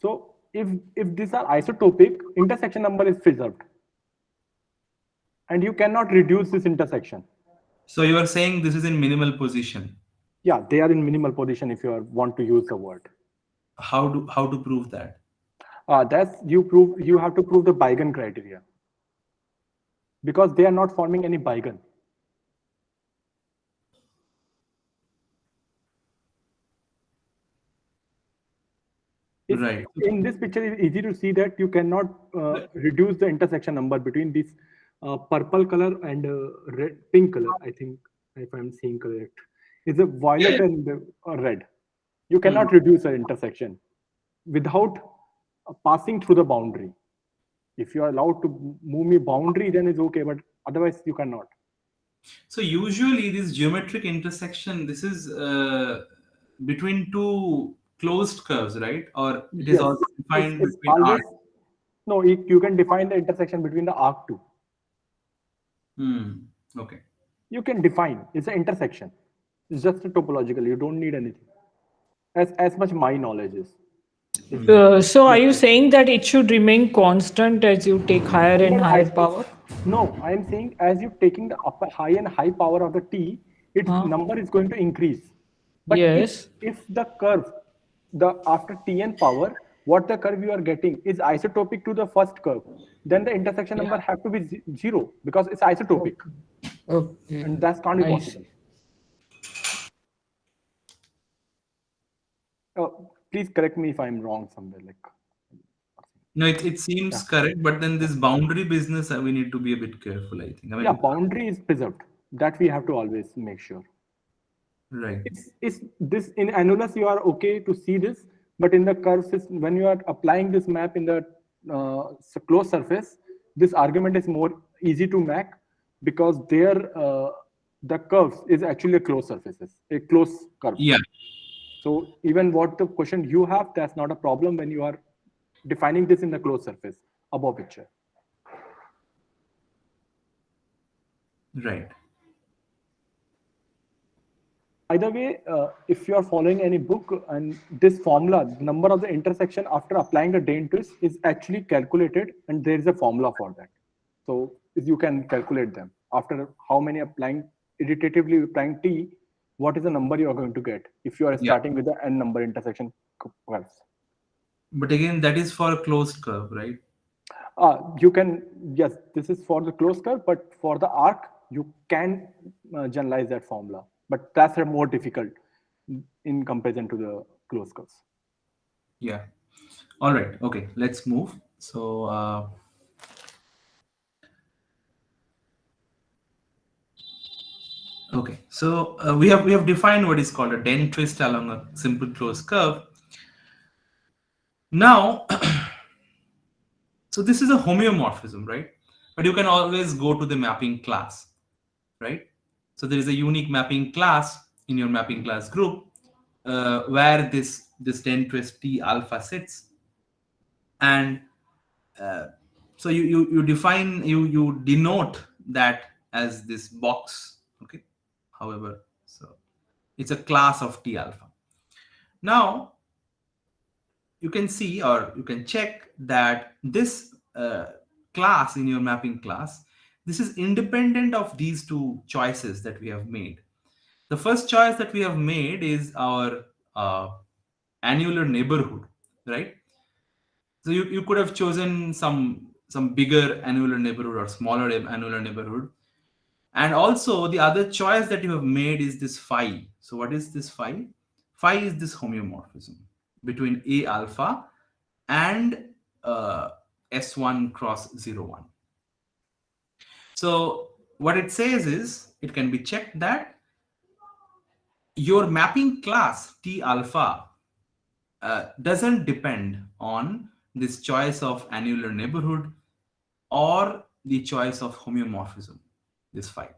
So if these are isotopic, intersection number is preserved, and you cannot reduce this intersection.
So you are saying this is in minimal position.
Yeah, they are in minimal position if want to use the word.
How to prove that?
That's you have to prove the Beigen criteria because they are not forming any Beigen.
Right.
In this picture, it's easy to see that you cannot reduce the intersection number between this purple color and red, pink color. I think, if I'm seeing correct, it's a violet and red. You cannot reduce an intersection without passing through the boundary. If you are allowed to move me boundary, then it's okay, but otherwise you cannot.
So usually this geometric intersection, this is between two closed curves, right? Or it is
Yes,
also defined
it's
between
always
arcs.
no. You can define the intersection between the arc two.
Okay.
You can define. It's an intersection. It's just a topological. You don't need anything. As much my knowledge is.
So are you saying that it should remain constant as you take higher and higher power?
No, I am saying as you're taking the upper high and high power of the t, its number is going to increase. But
Yes.
if the curve, the after tn power, what the curve you are getting is isotopic to the first curve, then the intersection number have to be zero because it's isotopic,
Okay.
and that can't be
I
possible.
see.
Please correct me if I'm wrong somewhere. Like
No, it seems correct, but then this boundary business, we need to be a bit careful, I think. I mean,
yeah, boundary is preserved. That we have to always make sure.
right.
It's this in annulus you are okay to see this, but in the curve system, when you are applying this map in the closed surface, this argument is more easy to make because there the curves is actually a closed surfaces, a closed curve.
Yeah.
So even what the question you have, that's not a problem when you are defining this in the closed surface above picture.
Right.
By the way, if you are following any book and this formula, the number of the intersection after applying the Dane twist is actually calculated, and there is a formula for that. So you can calculate them after how many applying iteratively applying t, what is the number you are going to get if you are starting with the n number intersection curves.
But again, that is for a closed curve, right?
You can, yes, this is for the closed curve, but for the arc, you can generalize that formula. But that's more difficult in comparison to the closed curves.
Yeah. All right. Okay. Let's move. So, okay. So we have defined what is called a Dane twist along a simple closed curve. Now, so this is a homeomorphism, right? But you can always go to the mapping class, right? So there is a unique mapping class in your mapping class group where this Dane twist T alpha sits, and so you define you denote that as this box. Okay. However, so it's a class of T alpha. Now you can see or you can check that this class in your mapping class, this is independent of these two choices that we have made. The first choice that we have made is our annular neighborhood, right? So you could have chosen some bigger annular neighborhood or smaller annular neighborhood. And also the other choice that you have made is this phi. So what is this phi? Phi is this homeomorphism between A alpha and S1 cross 01. So what it says is it can be checked that your mapping class T alpha doesn't depend on this choice of annular neighborhood or the choice of homeomorphism, this phi.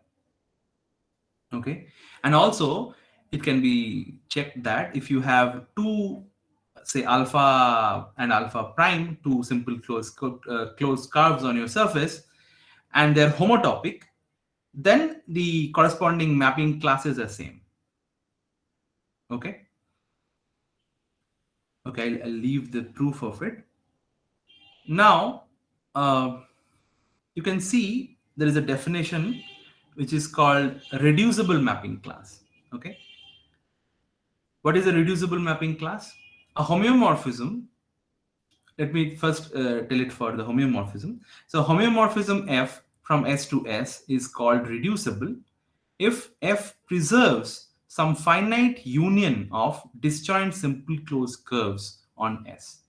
Okay, and also it can be checked that if you have two, say alpha and alpha prime, two simple closed curves on your surface, and they're homotopic, then the corresponding mapping classes are same. Okay. Okay, I'll leave the proof of it. Now, you can see there is a definition which is called a reducible mapping class. Okay. What is a reducible mapping class? A homeomorphism. Let me first tell it for the homeomorphism. So homeomorphism F from S to S is called reducible if F preserves some finite union of disjoint simple closed curves on S.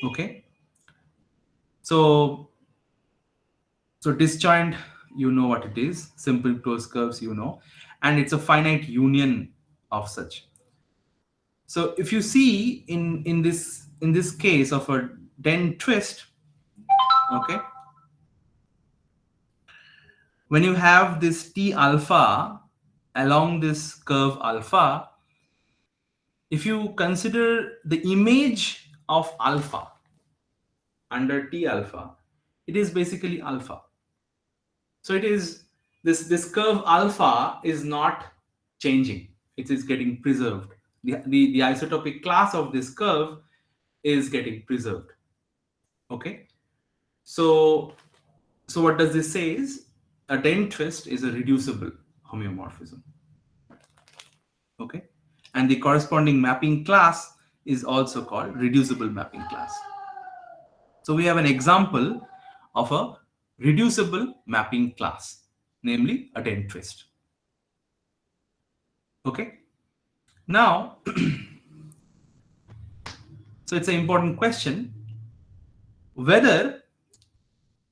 Okay. So disjoint, you know what it is. Simple closed curves, you know, and it's a finite union of such. So if you see in this case of a den twist, okay, when you have this T alpha along this curve alpha, if you consider the image of alpha under T alpha, it is basically alpha. So it is this curve alpha is not changing. It is getting preserved. The isotopic class of this curve is getting preserved. Okay. So what does this say is a den twist is a reducible homeomorphism. Okay. And the corresponding mapping class is also called reducible mapping class. So we have an example of a reducible mapping class, namely a den twist. Okay. Now, so it's an important question whether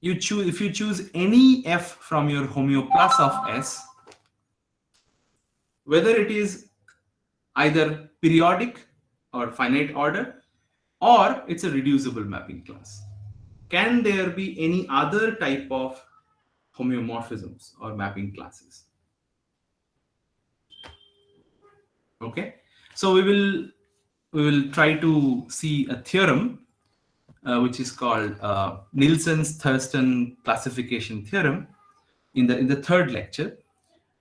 you choose, if you choose any f from your homeoplus of S, whether it is either periodic or finite order, or it's a reducible mapping class. Can there be any other type of homeomorphisms or mapping classes? Okay, so we will try to see a theorem which is called Nielsen's Thurston classification theorem in the third lecture,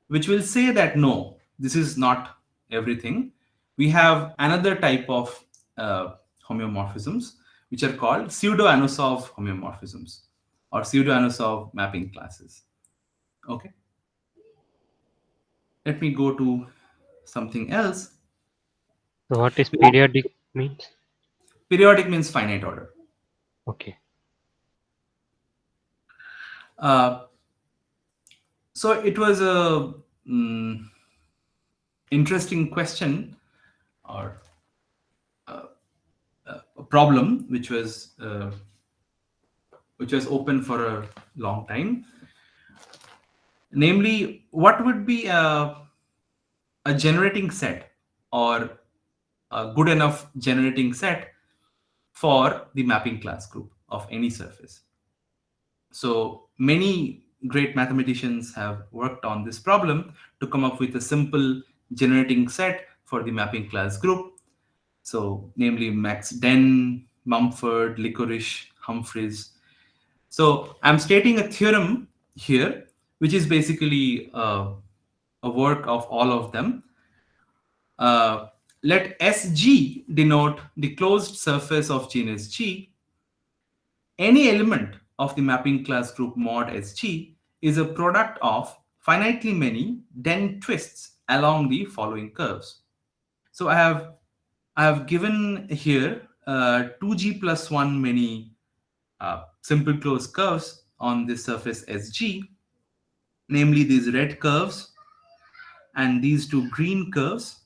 which will say that no, this is not everything. We have another type of homeomorphisms which are called pseudo-Anosov homeomorphisms or pseudo-Anosov mapping classes. Okay, let me go to something else.
So what is periodic means?
Periodic means finite order.
Okay.
So it was a interesting question or a problem which was open for a long time. Namely, what would be a generating set or a good enough generating set for the mapping class group of any surface? So many great mathematicians have worked on this problem to come up with a simple generating set for the mapping class group. So namely Max Den, Mumford, Licorice, Humphreys. So I'm stating a theorem here, which is basically a work of all of them. Let Sg denote the closed surface of genus G. Any element of the mapping class group mod Sg is a product of finitely many den twists along the following curves. So I have given here 2g plus 1 many simple closed curves on this surface Sg, namely these red curves and these two green curves,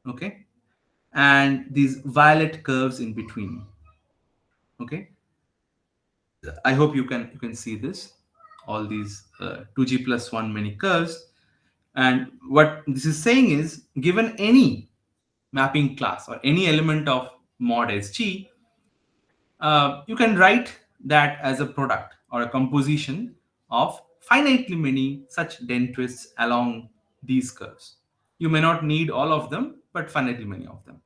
okay, and these violet curves in between. Okay, I hope you can see this, all these 2g plus 1 many curves. And what this is saying is, given any mapping class or any element of mod Sg, you can write that as a product or a composition of finitely many such den twists along these curves. You may not need all of them, but finitely many of them.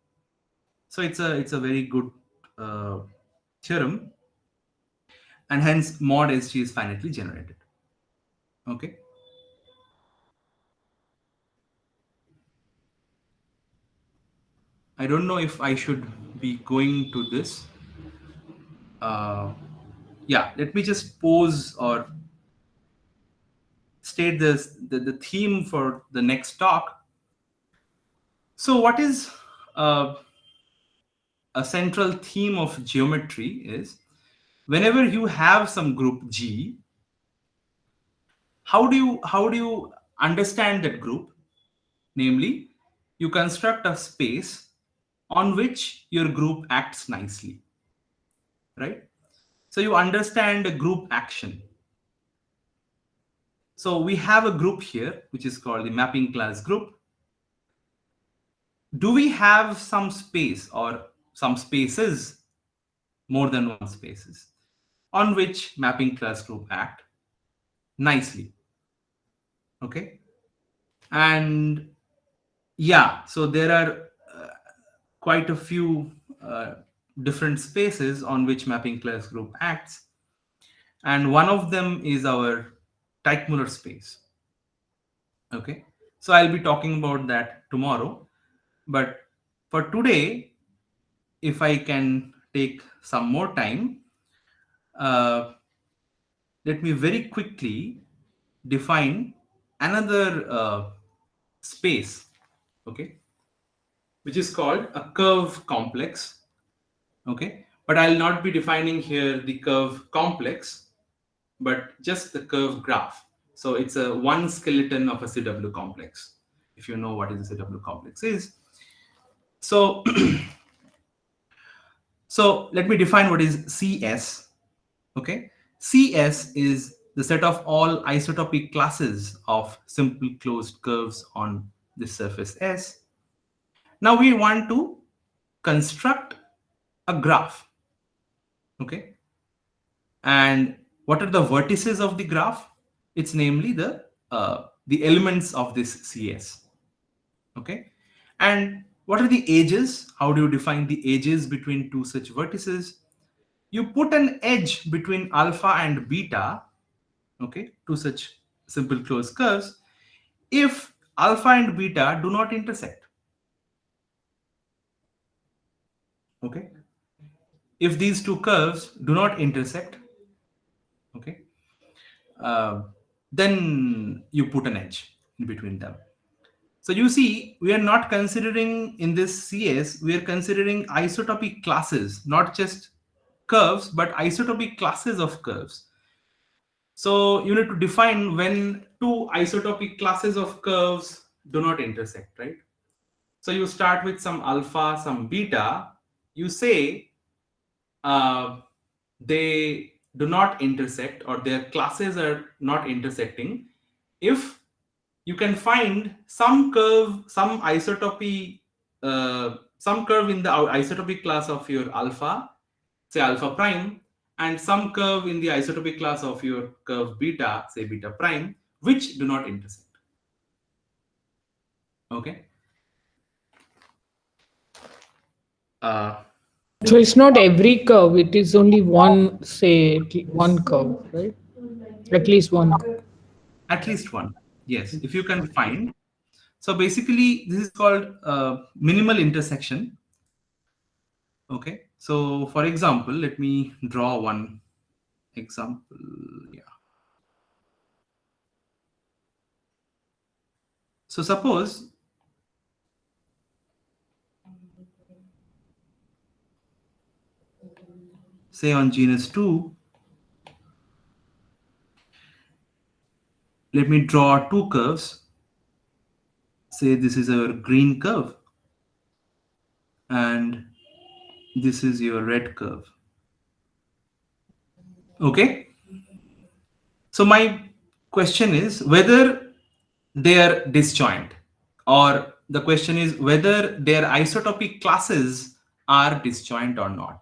So it's a very good theorem, and hence mod Sg is finitely generated. Okay. I don't know if I should be going to this. Yeah, let me just pause or state the theme for the next talk. So what is a central theme of geometry is, whenever you have some group G, how do you understand that group? Namely, you construct a space on which your group acts nicely. right? So you understand a group action. So we have a group here, which is called the mapping class group. Do we have some space or some spaces, more than one spaces, on which mapping class group act nicely? Okay. And yeah, so there are quite a few different spaces on which mapping class group acts. And one of them is our Teichmuller space. Okay. So I'll be talking about that tomorrow. But for today, if I can take some more time, uh, let me very quickly define another space, okay, which is called a curve complex. Okay, but I'll not be defining here the curve complex, but just the curve graph. So it's a one skeleton of a CW complex, if you know what is a CW complex is. So so let me define what is CS. Okay, CS is the set of all isotopic classes of simple closed curves on this surface S. Now we want to construct a graph. Okay, and what are the vertices of the graph? It's namely the elements of this CS. Okay, and what are the edges? How do you define the edges between two such vertices? You put an edge between alpha and beta, okay, to such simple closed curves if alpha and beta do not intersect. Okay, if these two curves do not intersect, okay, then you put an edge in between them. So you see, we are not considering in this CS, we are considering isotopic classes, not just curves, but isotopic classes of curves. So you need to define when two isotopic classes of curves do not intersect, right? So you start with some alpha, some beta. You say they do not intersect or their classes are not intersecting if you can find some curve, some curve in the isotopic class of your alpha, say alpha prime, and some curve in the isotopic class of your curve beta, say beta prime, which do not intersect. Okay.
So it's not every curve, it is only one, say, one curve, right? At least one curve.
At least one. Yes, if you can find. So basically, this is called minimal intersection. Okay. So for example, let me draw one example. Yeah. So suppose say on genus 2, let me draw two curves. Say this is our green curve and this is your red curve. Okay. So my question is whether they are disjoint, or the question is whether their isotopic classes are disjoint or not.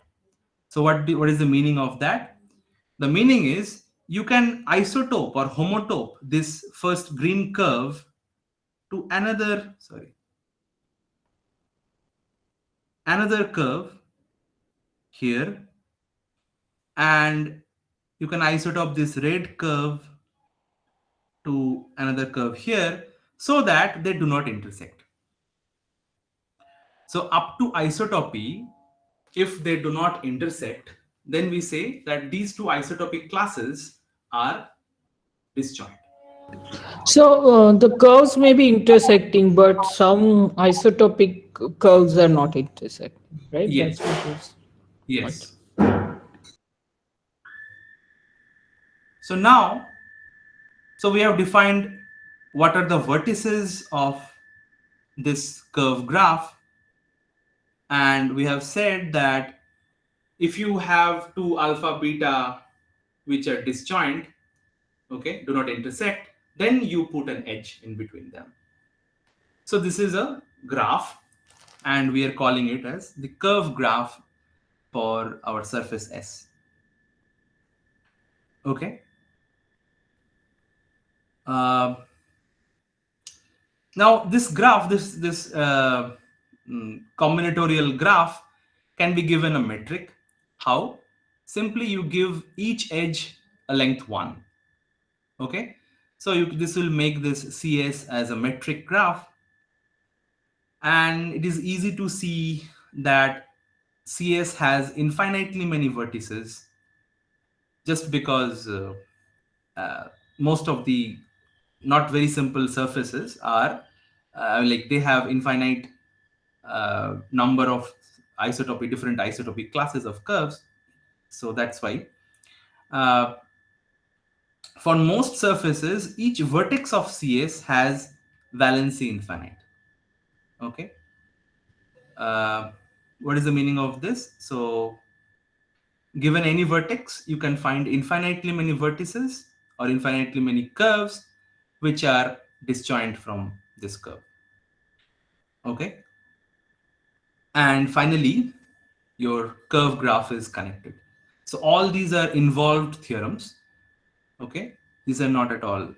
So what is the meaning of that? The meaning is you can isotope or homotope this first green curve to another curve here, and you can isotope this red curve to another curve here so that they do not intersect. So up to isotopy, if they do not intersect, then we say that these two isotopic classes are disjoint.
So the curves may be intersecting, but some isotopic curves are not intersecting, right?
Yes.
That's what it is.
Yes. So now, so we have defined what are the vertices of this curve graph, and we have said that if you have two alpha beta which are disjoint, okay, do not intersect, then you put an edge in between them. So this is a graph, and we are calling it as the curve graph for our surface S. Okay. Now this graph, this combinatorial graph can be given a metric. How? Simply you give each edge a length 1. Okay. So this will make this CS as a metric graph, and it is easy to see that CS has infinitely many vertices, just because most of the not very simple surfaces are like they have infinite number of different isotopic classes of curves. So that's why uh, for most surfaces, each vertex of CS has valency infinite. Okay. What is the meaning of this? So given any vertex, you can find infinitely many vertices or infinitely many curves which are disjoint from this curve. Okay. And finally, your curve graph is connected. So all these are involved theorems. Okay. These are not at all,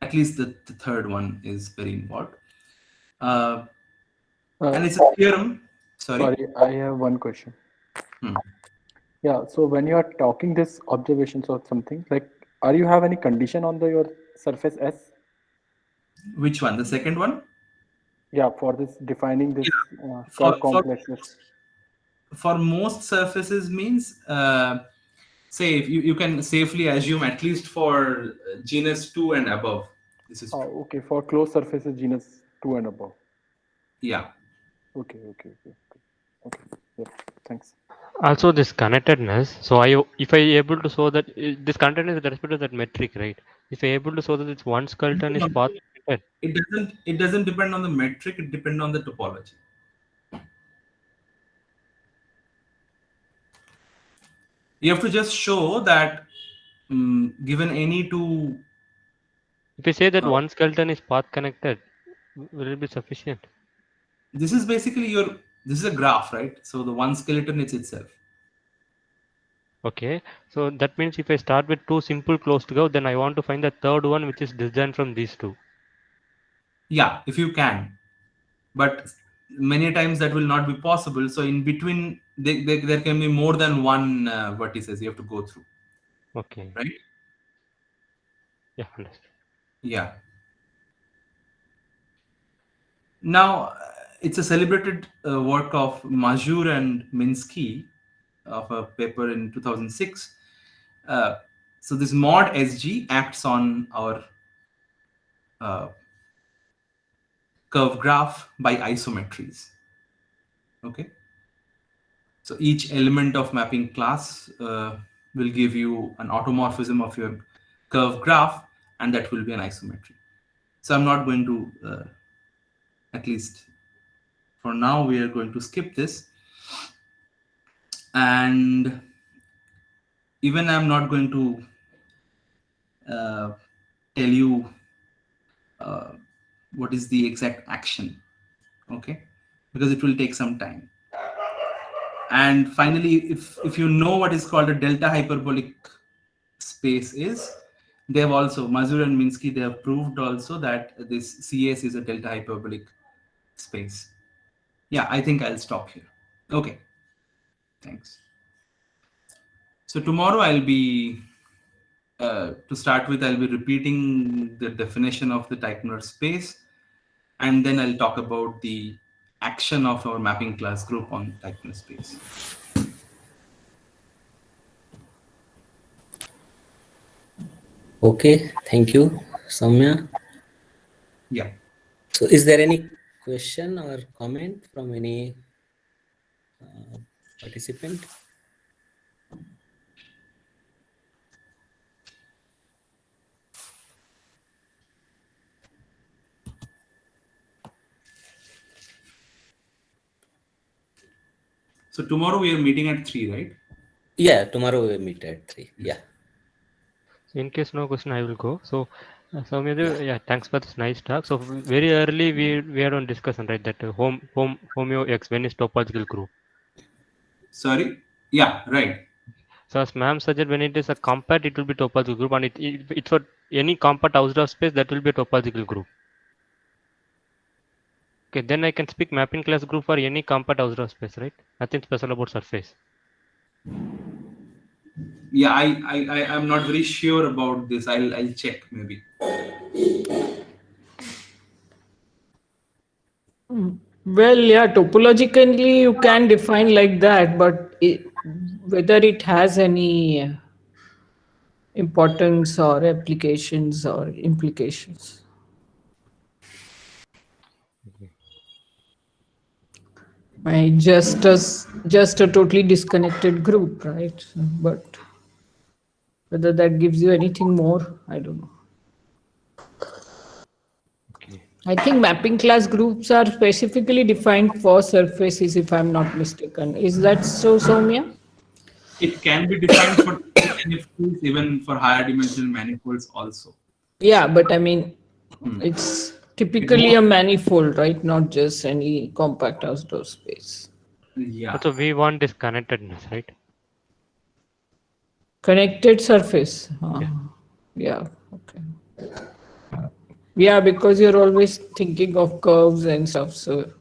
at least the third one is very involved. And it's a theorem. Sorry.
Sorry, I have one question. Yeah, so when you are talking this observations or something, like, are you have any condition on your surface S?
Which one? The second one?
Yeah, for this defining this
Yeah.
curve complexes.
For most surfaces means, say if you can safely assume at least for genus 2 and above. This is true.
Okay, for closed surfaces, genus 2 and above.
Yeah.
Okay. Yeah, thanks.
Also this connectedness. So if I able to show that this connectedness with respect to that metric, right? If I able to show that it's one skeleton is path connected.
It doesn't depend on the metric, it depends on the topology. You have to just show that given any two.
If I say that one skeleton is path connected, will it be sufficient?
This is basically this is a graph, right? So the one skeleton is itself.
Okay, so that means if I start with two simple closed curve, then I want to find the third one which is disjoint from these two.
Yeah, if you can, but many times that will not be possible. So in between, there can be more than one vertices you have to go through.
Okay.
Right?
Yeah, understood.
Yeah. Now, it's a celebrated work of Mazur and Minsky of a paper in 2006. So this mod SG acts on our curve graph by isometries. Okay. So each element of mapping class will give you an automorphism of your curve graph, and that will be an isometry. So I'm not going to, at least for now, we are going to skip this. And even I'm not going to tell you what is the exact action, okay? Because it will take some time. And finally, if you know what is called a delta hyperbolic space is, they have also, Mazur and Minsky, they have proved also that this CS is a delta hyperbolic space. Yeah, I think I'll stop here. Okay, thanks. So tomorrow I'll be, to start with, I'll be repeating the definition of the Teichner space, and then I'll talk about the action of our mapping class group on Teichner space.
Okay, thank you, Soumya.
Yeah.
So is there any question or comment from any participant?
So tomorrow we are meeting at 3, right?
Yeah, tomorrow we meet at 3. Yeah.
So in case no question, I will go. So, Soumya, yeah, thanks for this nice talk. So very early we had on discussion, right? That homeo X when is topological group.
Sorry. Yeah, right.
So as ma'am suggested, when it is a compact, it will be topological group, and it's for any compact Hausdorff space that will be a topological group. Okay, then I can speak mapping class group for any compact Hausdorff space, right? Nothing special about surface.
Yeah, I'm not very sure about this. I'll check maybe.
Well, yeah, topologically you can define like that, but whether it has any importance or applications or implications. Right, just a totally disconnected group, right? But whether that gives you anything more, I don't know.
Okay.
I think mapping class groups are specifically defined for surfaces, if I'm not mistaken. Is that so, Soumya?
It can be defined for NFTs, even for higher dimensional manifolds also.
Yeah, but I mean,
Hmm.
it's typically a manifold, right? Not just any compact outdoor space.
Yeah.
So we want this connectedness, right?
Connected surface. Yeah, okay. Yeah, because you're always thinking of curves and stuff, so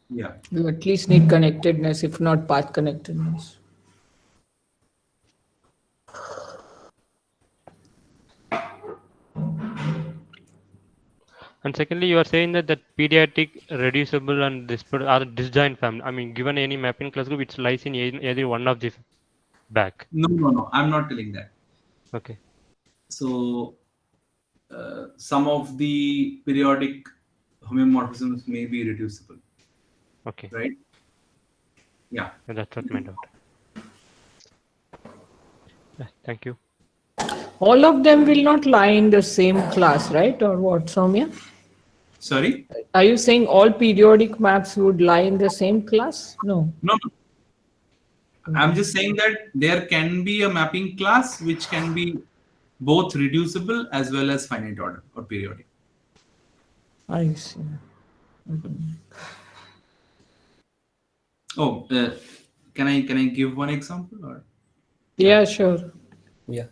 Yeah.
you at least need connectedness, if not path connectedness.
And secondly, you are saying that pediatric, reducible, and are disjoint family. I mean, given any mapping class group, it lies in either one of the back.
No. I'm not telling that.
Okay.
So some of the periodic homeomorphisms may be reducible.
Okay.
Right? Yeah.
That's what my doubt. Yeah, thank you.
All of them will not lie in the same class, right? Or what, Soumya?
Sorry?
Are you saying all periodic maps would lie in the same class? No.
No. I'm just saying that there can be a mapping class which can be both reducible as well as finite order or periodic.
I see.
Oh, can I give one example or?
Yeah, sure.
Yeah.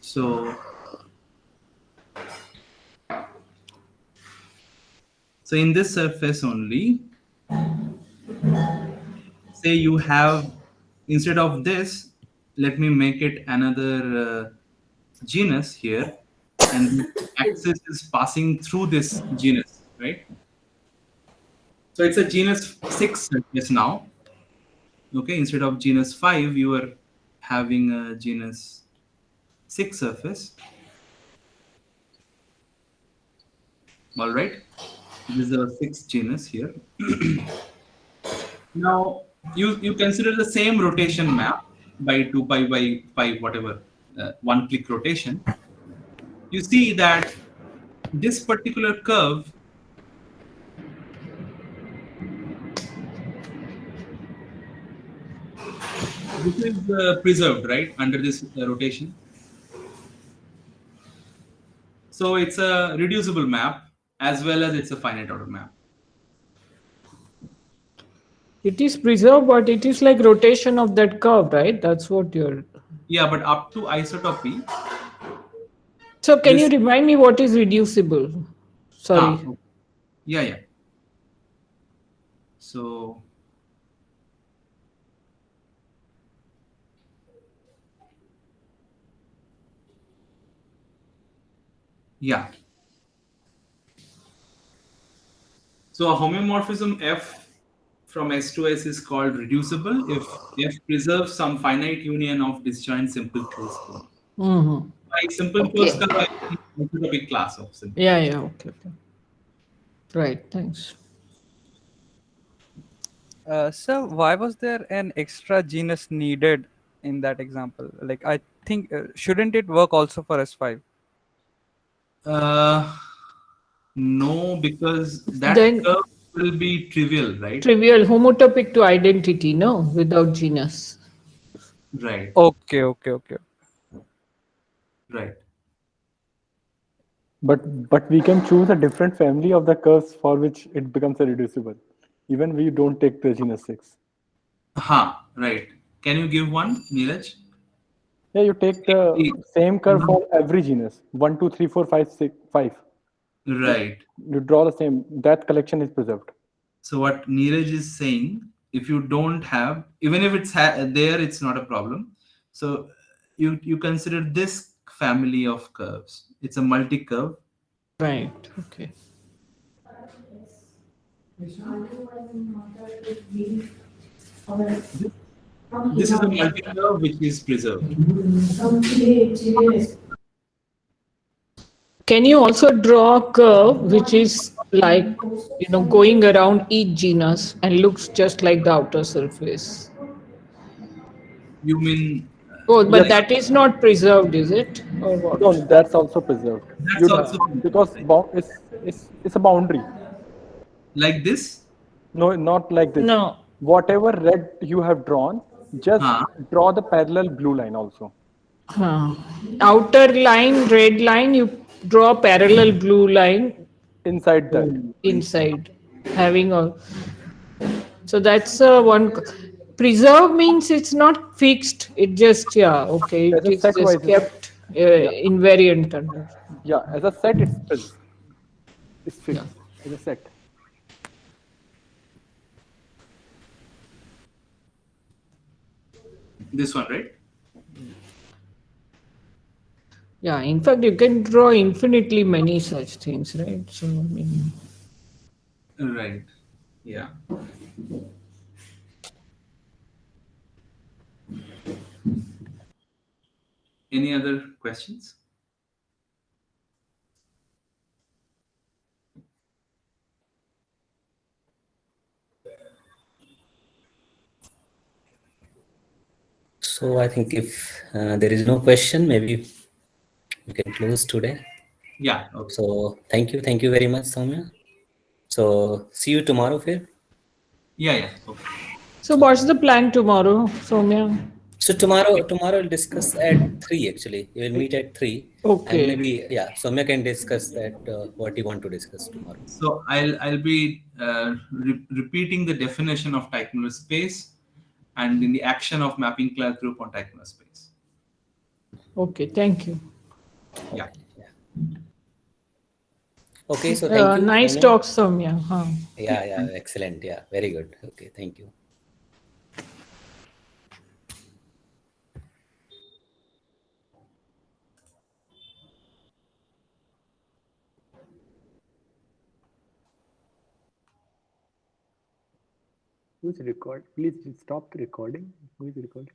So in this surface only, say you have, instead of this, let me make it another genus here, and the axis is passing through this genus, right? So it's a genus 6 surface now. Okay, instead of genus 5, you are having a genus 6 surface. All right, this is a 6th genus here. Now you consider the same rotation map by 2 pi by 5, whatever, one click rotation. You see that this particular curve this is preserved, right, under this rotation. So it's a reducible map as well as it's a finite order map.
It is preserved, but it is like rotation of that curve, right? That's what you're.
Yeah, but up to isotopy.
So can you
This
remind me what is reducible? Sorry.
okay. Yeah. So yeah. So a homeomorphism F from S to S is called reducible if F preserves some finite union of disjoint simple closed curve.
Mm-hmm.
By simple
Okay.
closed curve, I mean a big class of simple.
Yeah, okay. Right, thanks.
So why was there an extra genus needed in that example. Like I think shouldn't it work also for S5?
No, because that
Then
curve will be trivial, right?
trivial, homotopic to identity, no, without genus.
Right,
Okay, okay, okay.
right.
But we can choose a different family of the curves for which it becomes irreducible. Even we don't take the genus 6.
Right. Can you give one, Neeraj?
Yeah, you take the
The-
same curve for every genus. 1, 2, 3, 4, 5, 6, 5.
Right.
You draw the same. That collection is preserved.
So what Neeraj is saying, if you don't have, even if it's there, it's not a problem. So you consider this family of curves. It's a multi-curve.
Right. Okay.
This is a multi-curve which is preserved.
Can you also draw a curve which is like, going around each genus and looks just like the outer surface?
You mean
Oh, but
Yes.
that is not preserved, is it? Or
No,
what?
that's also preserved.
that's
You
also
because
right?
it's a boundary.
Like this?
No, not like this.
No.
Whatever red you have drawn, just
Huh.
draw the parallel blue line also.
Outer line, red line, you draw parallel blue line
Inside that.
inside, having a. So that's one. Preserve means it's not fixed. It just, yeah, okay.
As
It
a
is
set
just
wise,
kept
yeah.
invariant under.
Yeah, as a set, it's
Yeah.
fixed as a set.
This one, right?
Yeah, in fact, you can draw infinitely many such things, right? So, I mean,
Right. Yeah. Any other questions?
So I think if there is no question, maybe we can close today.
Yeah. Okay.
So thank you very much, Soumya. So see you tomorrow, Phil.
Yeah. Yeah. Okay.
so what's the plan tomorrow, Soumya?
So tomorrow we'll discuss at 3 actually. We will meet at 3 and
Okay.
maybe, yeah, Soumya can discuss that what you want to discuss tomorrow.
So I'll be repeating the definition of Teichmuller space and in the action of mapping class group on Teichmuller space.
Okay, thank you.
Yeah.
Okay, so thank you,
Nice
Soumya.
talk, Soumya. Huh.
Yeah, excellent. Yeah, very good. Okay, thank you.
Who's record? Please stop the recording. Who is recording?